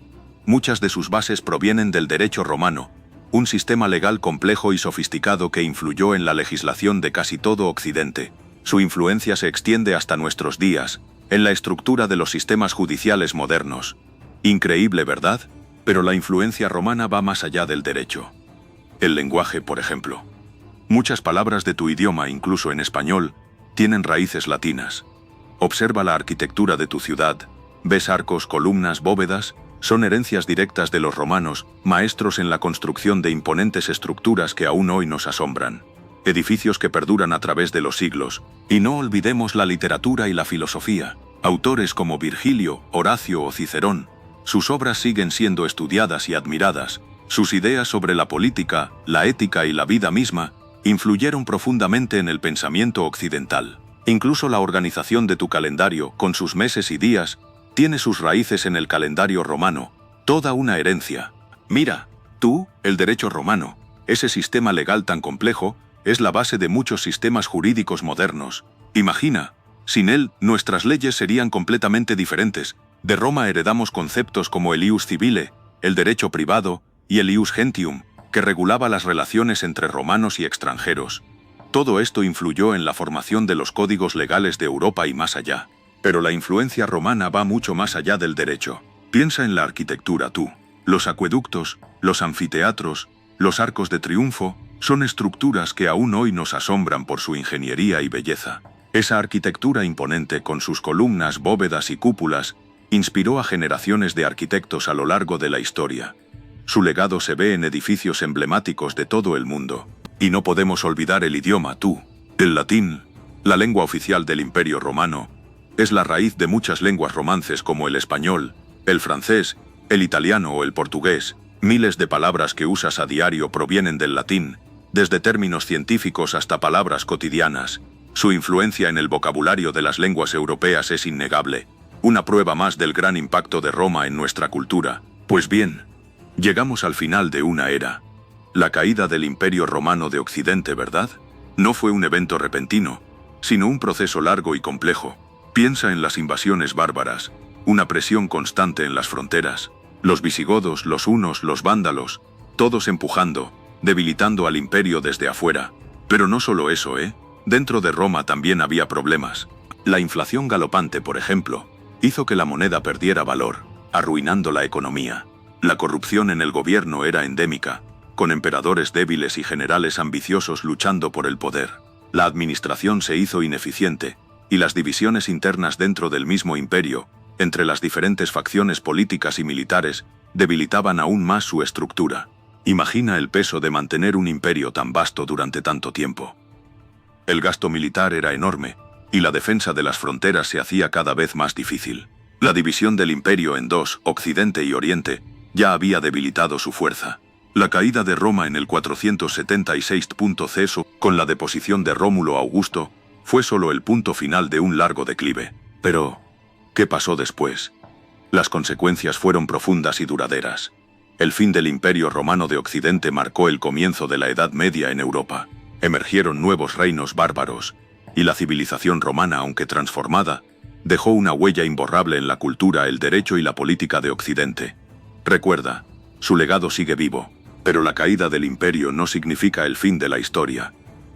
Muchas de sus bases provienen del derecho romano, un sistema legal complejo y sofisticado que influyó en la legislación de casi todo Occidente. Su influencia se extiende hasta nuestros días, en la estructura de los sistemas judiciales modernos. Increíble, ¿verdad? Pero la influencia romana va más allá del derecho. El lenguaje, por ejemplo. Muchas palabras de tu idioma, incluso en español, tienen raíces latinas. Observa la arquitectura de tu ciudad. ¿Ves arcos, columnas, bóvedas? Son herencias directas de los romanos, maestros en la construcción de imponentes estructuras que aún hoy nos asombran. Edificios que perduran a través de los siglos. Y no olvidemos la literatura y la filosofía. Autores como Virgilio, Horacio o Cicerón. Sus obras siguen siendo estudiadas y admiradas. Sus ideas sobre la política, la ética y la vida misma influyeron profundamente en el pensamiento occidental. Incluso la organización de tu calendario, con sus meses y días, tiene sus raíces en el calendario romano, toda una herencia. Mira, tú, el derecho romano, ese sistema legal tan complejo, es la base de muchos sistemas jurídicos modernos. Imagina, sin él, nuestras leyes serían completamente diferentes. De Roma heredamos conceptos como el ius civile, el derecho privado, y el ius gentium, que regulaba las relaciones entre romanos y extranjeros. Todo esto influyó en la formación de los códigos legales de Europa y más allá. Pero la influencia romana va mucho más allá del derecho. Piensa en la arquitectura, tú. Los acueductos, los anfiteatros, los arcos de triunfo, son estructuras que aún hoy nos asombran por su ingeniería y belleza. Esa arquitectura imponente, con sus columnas, bóvedas y cúpulas, inspiró a generaciones de arquitectos a lo largo de la historia. Su legado se ve en edificios emblemáticos de todo el mundo. Y no podemos olvidar el idioma, tú. El latín, la lengua oficial del Imperio Romano, es la raíz de muchas lenguas romances como el español, el francés, el italiano o el portugués. Miles de palabras que usas a diario provienen del latín, desde términos científicos hasta palabras cotidianas. Su influencia en el vocabulario de las lenguas europeas es innegable, una prueba más del gran impacto de Roma en nuestra cultura. Pues bien, llegamos al final de una era. La caída del Imperio Romano de Occidente, ¿verdad? No fue un evento repentino, sino un proceso largo y complejo. Piensa en las invasiones bárbaras, una presión constante en las fronteras, los visigodos, los hunos, los vándalos, todos empujando, debilitando al imperio desde afuera. Pero no solo eso, Dentro de Roma también había problemas. La inflación galopante, por ejemplo, hizo que la moneda perdiera valor, arruinando la economía. La corrupción en el gobierno era endémica, con emperadores débiles y generales ambiciosos luchando por el poder. La administración se hizo ineficiente, y las divisiones internas dentro del mismo imperio, entre las diferentes facciones políticas y militares, debilitaban aún más su estructura. Imagina el peso de mantener un imperio tan vasto durante tanto tiempo. El gasto militar era enorme, y la defensa de las fronteras se hacía cada vez más difícil. La división del imperio en dos, Occidente y Oriente, ya había debilitado su fuerza. La caída de Roma en el 476 ceso, con la deposición de Rómulo Augusto, fue solo el punto final de un largo declive. Pero, ¿qué pasó después? Las consecuencias fueron profundas y duraderas. El fin del Imperio Romano de Occidente marcó el comienzo de la Edad Media en Europa. Emergieron nuevos reinos bárbaros, y la civilización romana, aunque transformada, dejó una huella imborrable en la cultura, el derecho y la política de Occidente. Recuerda, su legado sigue vivo, pero la caída del imperio no significa el fin de la historia.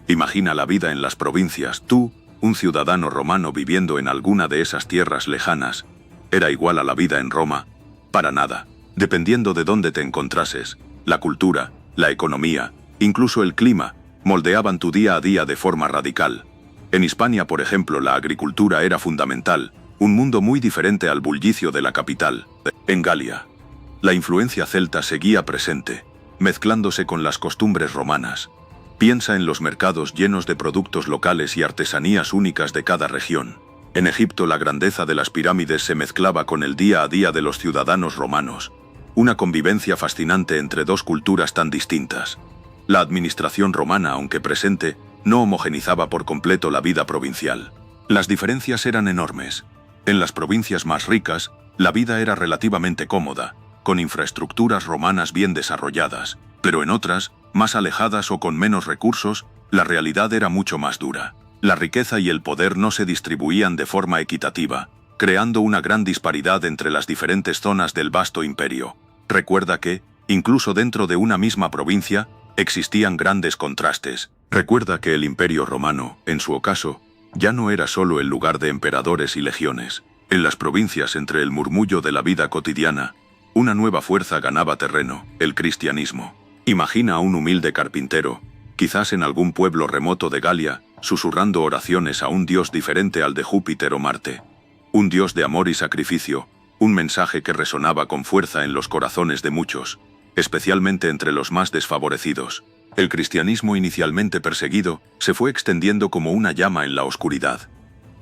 Imagina la vida en las provincias. Tú, un ciudadano romano viviendo en alguna de esas tierras lejanas, ¿era igual a la vida en Roma? Para nada. Dependiendo de dónde te encontrases, la cultura, la economía, incluso el clima, moldeaban tu día a día de forma radical. En Hispania, por ejemplo, la agricultura era fundamental, un mundo muy diferente al bullicio de la capital. En Galia, la influencia celta seguía presente, mezclándose con las costumbres romanas. Piensa en los mercados llenos de productos locales y artesanías únicas de cada región. En Egipto, la grandeza de las pirámides se mezclaba con el día a día de los ciudadanos romanos. una convivencia fascinante entre dos culturas tan distintas. La administración romana, aunque presente, no homogenizaba por completo la vida provincial. Las diferencias eran enormes. En las provincias más ricas, la vida era relativamente cómoda, con infraestructuras romanas bien desarrolladas, pero en otras, más alejadas o con menos recursos, la realidad era mucho más dura. La riqueza y el poder no se distribuían de forma equitativa, creando una gran disparidad entre las diferentes zonas del vasto imperio. Recuerda que, incluso dentro de una misma provincia, existían grandes contrastes. Recuerda que el Imperio Romano, en su ocaso, ya no era solo el lugar de emperadores y legiones. En las provincias, entre el murmullo de la vida cotidiana, una nueva fuerza ganaba terreno, el cristianismo. Imagina a un humilde carpintero, quizás en algún pueblo remoto de Galia, susurrando oraciones a un dios diferente al de Júpiter o Marte. Un dios de amor y sacrificio, un mensaje que resonaba con fuerza en los corazones de muchos, especialmente entre los más desfavorecidos. El cristianismo, inicialmente perseguido, se fue extendiendo como una llama en la oscuridad.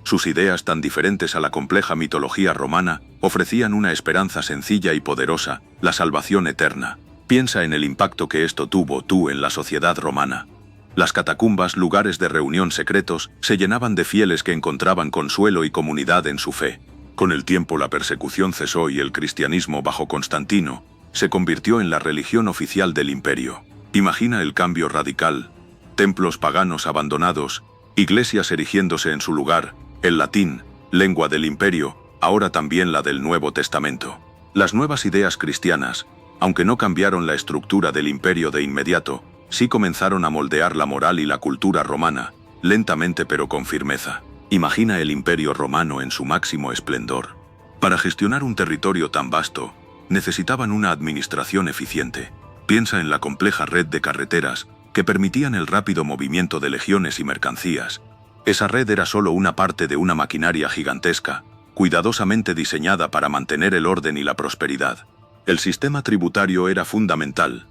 Sus ideas, tan diferentes a la compleja mitología romana, ofrecían una esperanza sencilla y poderosa, la salvación eterna. Piensa en el impacto que esto tuvo tú en la sociedad romana. Las catacumbas, lugares de reunión secretos, se llenaban de fieles que encontraban consuelo y comunidad en su fe. Con el tiempo la persecución cesó y el cristianismo bajo Constantino se convirtió en la religión oficial del imperio. Imagina el cambio radical: templos paganos abandonados, iglesias erigiéndose en su lugar, el latín, lengua del imperio, ahora también la del Nuevo Testamento. Las nuevas ideas cristianas, aunque no cambiaron la estructura del imperio de inmediato, sí comenzaron a moldear la moral y la cultura romana, lentamente pero con firmeza. Imagina el Imperio Romano en su máximo esplendor. Para gestionar un territorio tan vasto, necesitaban una administración eficiente. Piensa en la compleja red de carreteras que permitían el rápido movimiento de legiones y mercancías. Esa red era solo una parte de una maquinaria gigantesca, cuidadosamente diseñada para mantener el orden y la prosperidad. El sistema tributario era fundamental.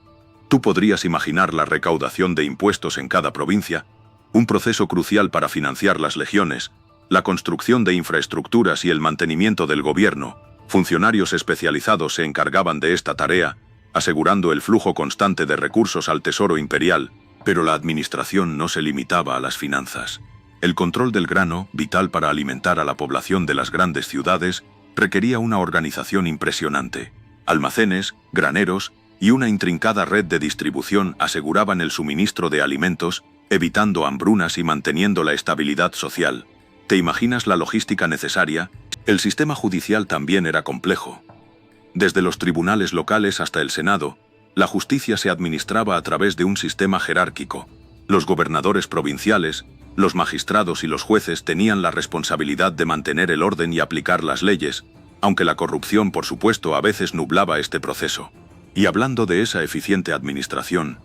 Tú podrías imaginar la recaudación de impuestos en cada provincia, un proceso crucial para financiar las legiones, la construcción de infraestructuras y el mantenimiento del gobierno. Funcionarios especializados se encargaban de esta tarea, asegurando el flujo constante de recursos al tesoro imperial, pero la administración no se limitaba a las finanzas. El control del grano, vital para alimentar a la población de las grandes ciudades, requería una organización impresionante. Almacenes, graneros y una intrincada red de distribución aseguraban el suministro de alimentos, evitando hambrunas y manteniendo la estabilidad social. ¿Te imaginas la logística necesaria? El sistema judicial también era complejo. Desde los tribunales locales hasta el Senado, la justicia se administraba a través de un sistema jerárquico. Los gobernadores provinciales, los magistrados y los jueces tenían la responsabilidad de mantener el orden y aplicar las leyes, aunque la corrupción, por supuesto, a veces nublaba este proceso. Y hablando de esa eficiente administración,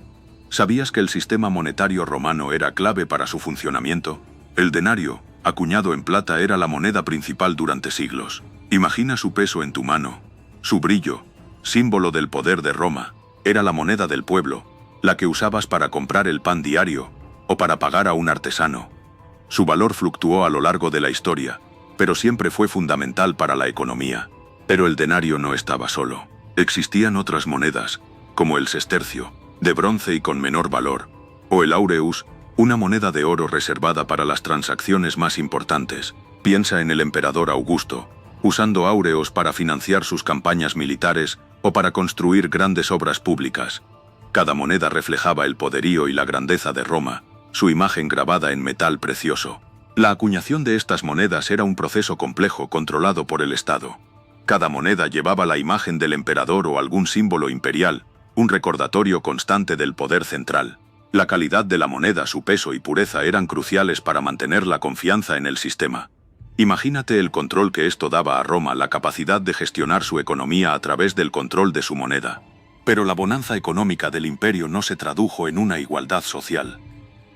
¿sabías que el sistema monetario romano era clave para su funcionamiento? El denario, acuñado en plata, era la moneda principal durante siglos. Imagina su peso en tu mano. Su brillo, símbolo del poder de Roma, era la moneda del pueblo, la que usabas para comprar el pan diario o para pagar a un artesano. Su valor fluctuó a lo largo de la historia, pero siempre fue fundamental para la economía. Pero el denario no estaba solo. Existían otras monedas, como el sestercio, de bronce y con menor valor, o el aureus, una moneda de oro reservada para las transacciones más importantes. Piensa en el emperador Augusto, usando áureos para financiar sus campañas militares o para construir grandes obras públicas. Cada moneda reflejaba el poderío y la grandeza de Roma, su imagen grabada en metal precioso. La acuñación de estas monedas era un proceso complejo controlado por el Estado. Cada moneda llevaba la imagen del emperador o algún símbolo imperial, un recordatorio constante del poder central. La calidad de la moneda, su peso y pureza eran cruciales para mantener la confianza en el sistema. Imagínate el control que esto daba a Roma, la capacidad de gestionar su economía a través del control de su moneda. Pero la bonanza económica del imperio no se tradujo en una igualdad social.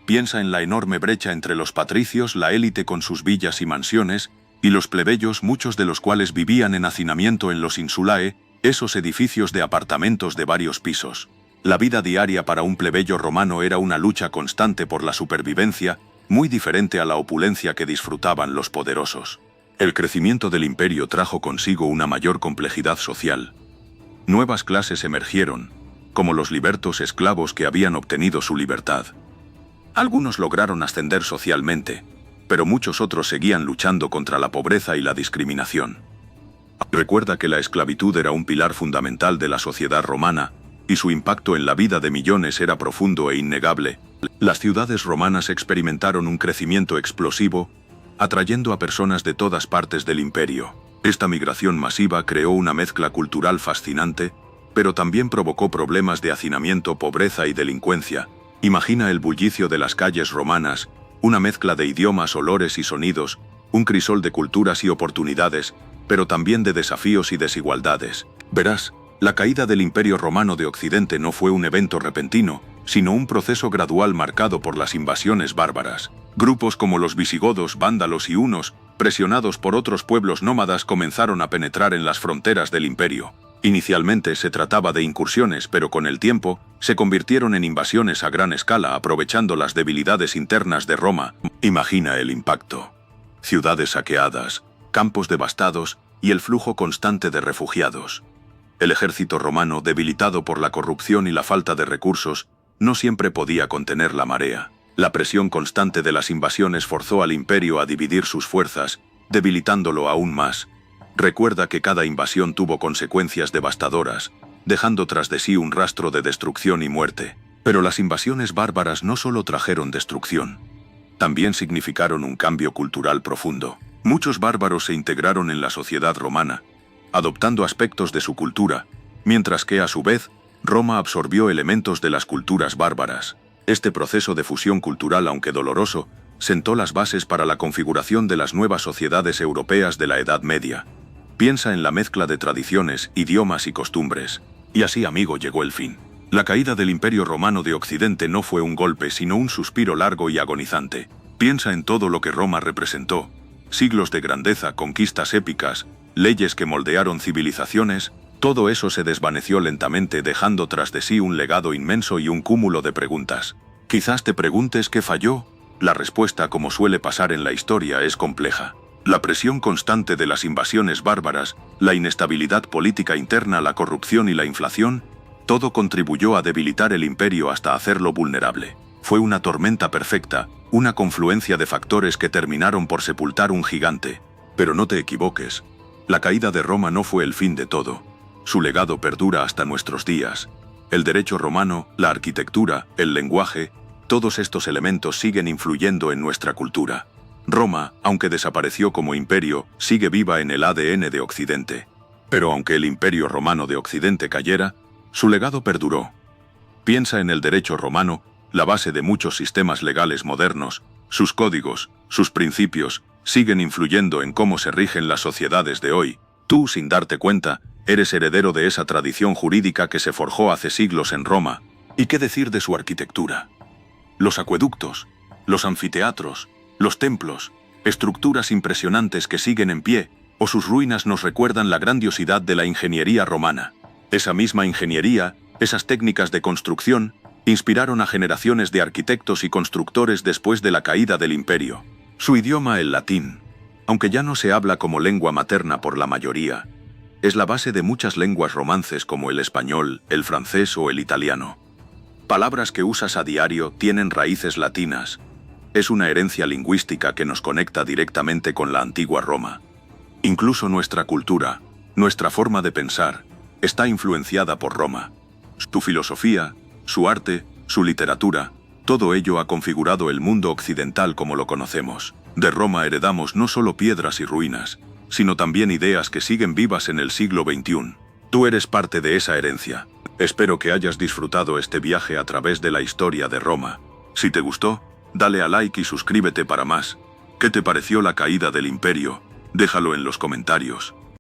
Piensa en la enorme brecha entre los patricios, la élite con sus villas y mansiones, y los plebeyos, muchos de los cuales vivían en hacinamiento en los insulae, esos edificios de apartamentos de varios pisos. La vida diaria para un plebeyo romano era una lucha constante por la supervivencia, muy diferente a la opulencia que disfrutaban los poderosos. El crecimiento del imperio trajo consigo una mayor complejidad social. Nuevas clases emergieron, como los libertos esclavos que habían obtenido su libertad. Algunos lograron ascender socialmente, pero muchos otros seguían luchando contra la pobreza y la discriminación. Recuerda que la esclavitud era un pilar fundamental de la sociedad romana, y su impacto en la vida de millones era profundo e innegable. Las ciudades romanas experimentaron un crecimiento explosivo, atrayendo a personas de todas partes del imperio. Esta migración masiva creó una mezcla cultural fascinante, pero también provocó problemas de hacinamiento, pobreza y delincuencia. Imagina el bullicio de las calles romanas, una mezcla de idiomas, olores y sonidos, un crisol de culturas y oportunidades, pero también de desafíos y desigualdades. Verás, la caída del Imperio Romano de Occidente no fue un evento repentino, sino un proceso gradual marcado por las invasiones bárbaras. Grupos como los visigodos, vándalos y hunos, presionados por otros pueblos nómadas, comenzaron a penetrar en las fronteras del imperio. Inicialmente se trataba de incursiones, pero con el tiempo se convirtieron en invasiones a gran escala, aprovechando las debilidades internas de Roma. Imagina el impacto. Ciudades saqueadas, campos devastados y el flujo constante de refugiados. El ejército romano, debilitado por la corrupción y la falta de recursos, no siempre podía contener la marea. La presión constante de las invasiones forzó al imperio a dividir sus fuerzas, debilitándolo aún más. Recuerda que cada invasión tuvo consecuencias devastadoras, dejando tras de sí un rastro de destrucción y muerte. Pero las invasiones bárbaras no solo trajeron destrucción, también significaron un cambio cultural profundo. Muchos bárbaros se integraron en la sociedad romana, adoptando aspectos de su cultura, mientras que, a su vez, Roma absorbió elementos de las culturas bárbaras. Este proceso de fusión cultural, aunque doloroso, sentó las bases para la configuración de las nuevas sociedades europeas de la Edad Media. Piensa en la mezcla de tradiciones, idiomas y costumbres. Y así, amigo, llegó el fin. La caída del Imperio Romano de Occidente no fue un golpe, sino un suspiro largo y agonizante. Piensa en todo lo que Roma representó. Siglos de grandeza, conquistas épicas, leyes que moldearon civilizaciones. Todo eso se desvaneció lentamente, dejando tras de sí un legado inmenso y un cúmulo de preguntas. Quizás te preguntes qué falló. La respuesta, como suele pasar en la historia, es compleja. La presión constante de las invasiones bárbaras, la inestabilidad política interna, la corrupción y la inflación, todo contribuyó a debilitar el imperio hasta hacerlo vulnerable. Fue una tormenta perfecta, una confluencia de factores que terminaron por sepultar un gigante. Pero no te equivoques. La caída de Roma no fue el fin de todo. Su legado perdura hasta nuestros días. El derecho romano, la arquitectura, el lenguaje, todos estos elementos siguen influyendo en nuestra cultura. Roma, aunque desapareció como imperio, sigue viva en el ADN de Occidente. Pero aunque el Imperio Romano de Occidente cayera, su legado perduró. Piensa en el derecho romano, la base de muchos sistemas legales modernos. Sus códigos, sus principios, siguen influyendo en cómo se rigen las sociedades de hoy. Tú, sin darte cuenta, eres heredero de esa tradición jurídica que se forjó hace siglos en Roma. ¿Y qué decir de su arquitectura? Los acueductos, los anfiteatros, los templos, estructuras impresionantes que siguen en pie, o sus ruinas nos recuerdan la grandiosidad de la ingeniería romana. Esa misma ingeniería, esas técnicas de construcción, inspiraron a generaciones de arquitectos y constructores después de la caída del imperio. Su idioma, el latín, aunque ya no se habla como lengua materna por la mayoría, es la base de muchas lenguas romances como el español, el francés o el italiano. Palabras que usas a diario tienen raíces latinas. Es una herencia lingüística que nos conecta directamente con la antigua Roma. Incluso nuestra cultura, nuestra forma de pensar, está influenciada por Roma. Su filosofía, su arte, su literatura, todo ello ha configurado el mundo occidental como lo conocemos. De Roma heredamos no solo piedras y ruinas, sino también ideas que siguen vivas en el siglo XXI. Tú eres parte de esa herencia. Espero que hayas disfrutado este viaje a través de la historia de Roma. Si te gustó, dale a like y suscríbete para más. ¿Qué te pareció la caída del imperio? Déjalo en los comentarios.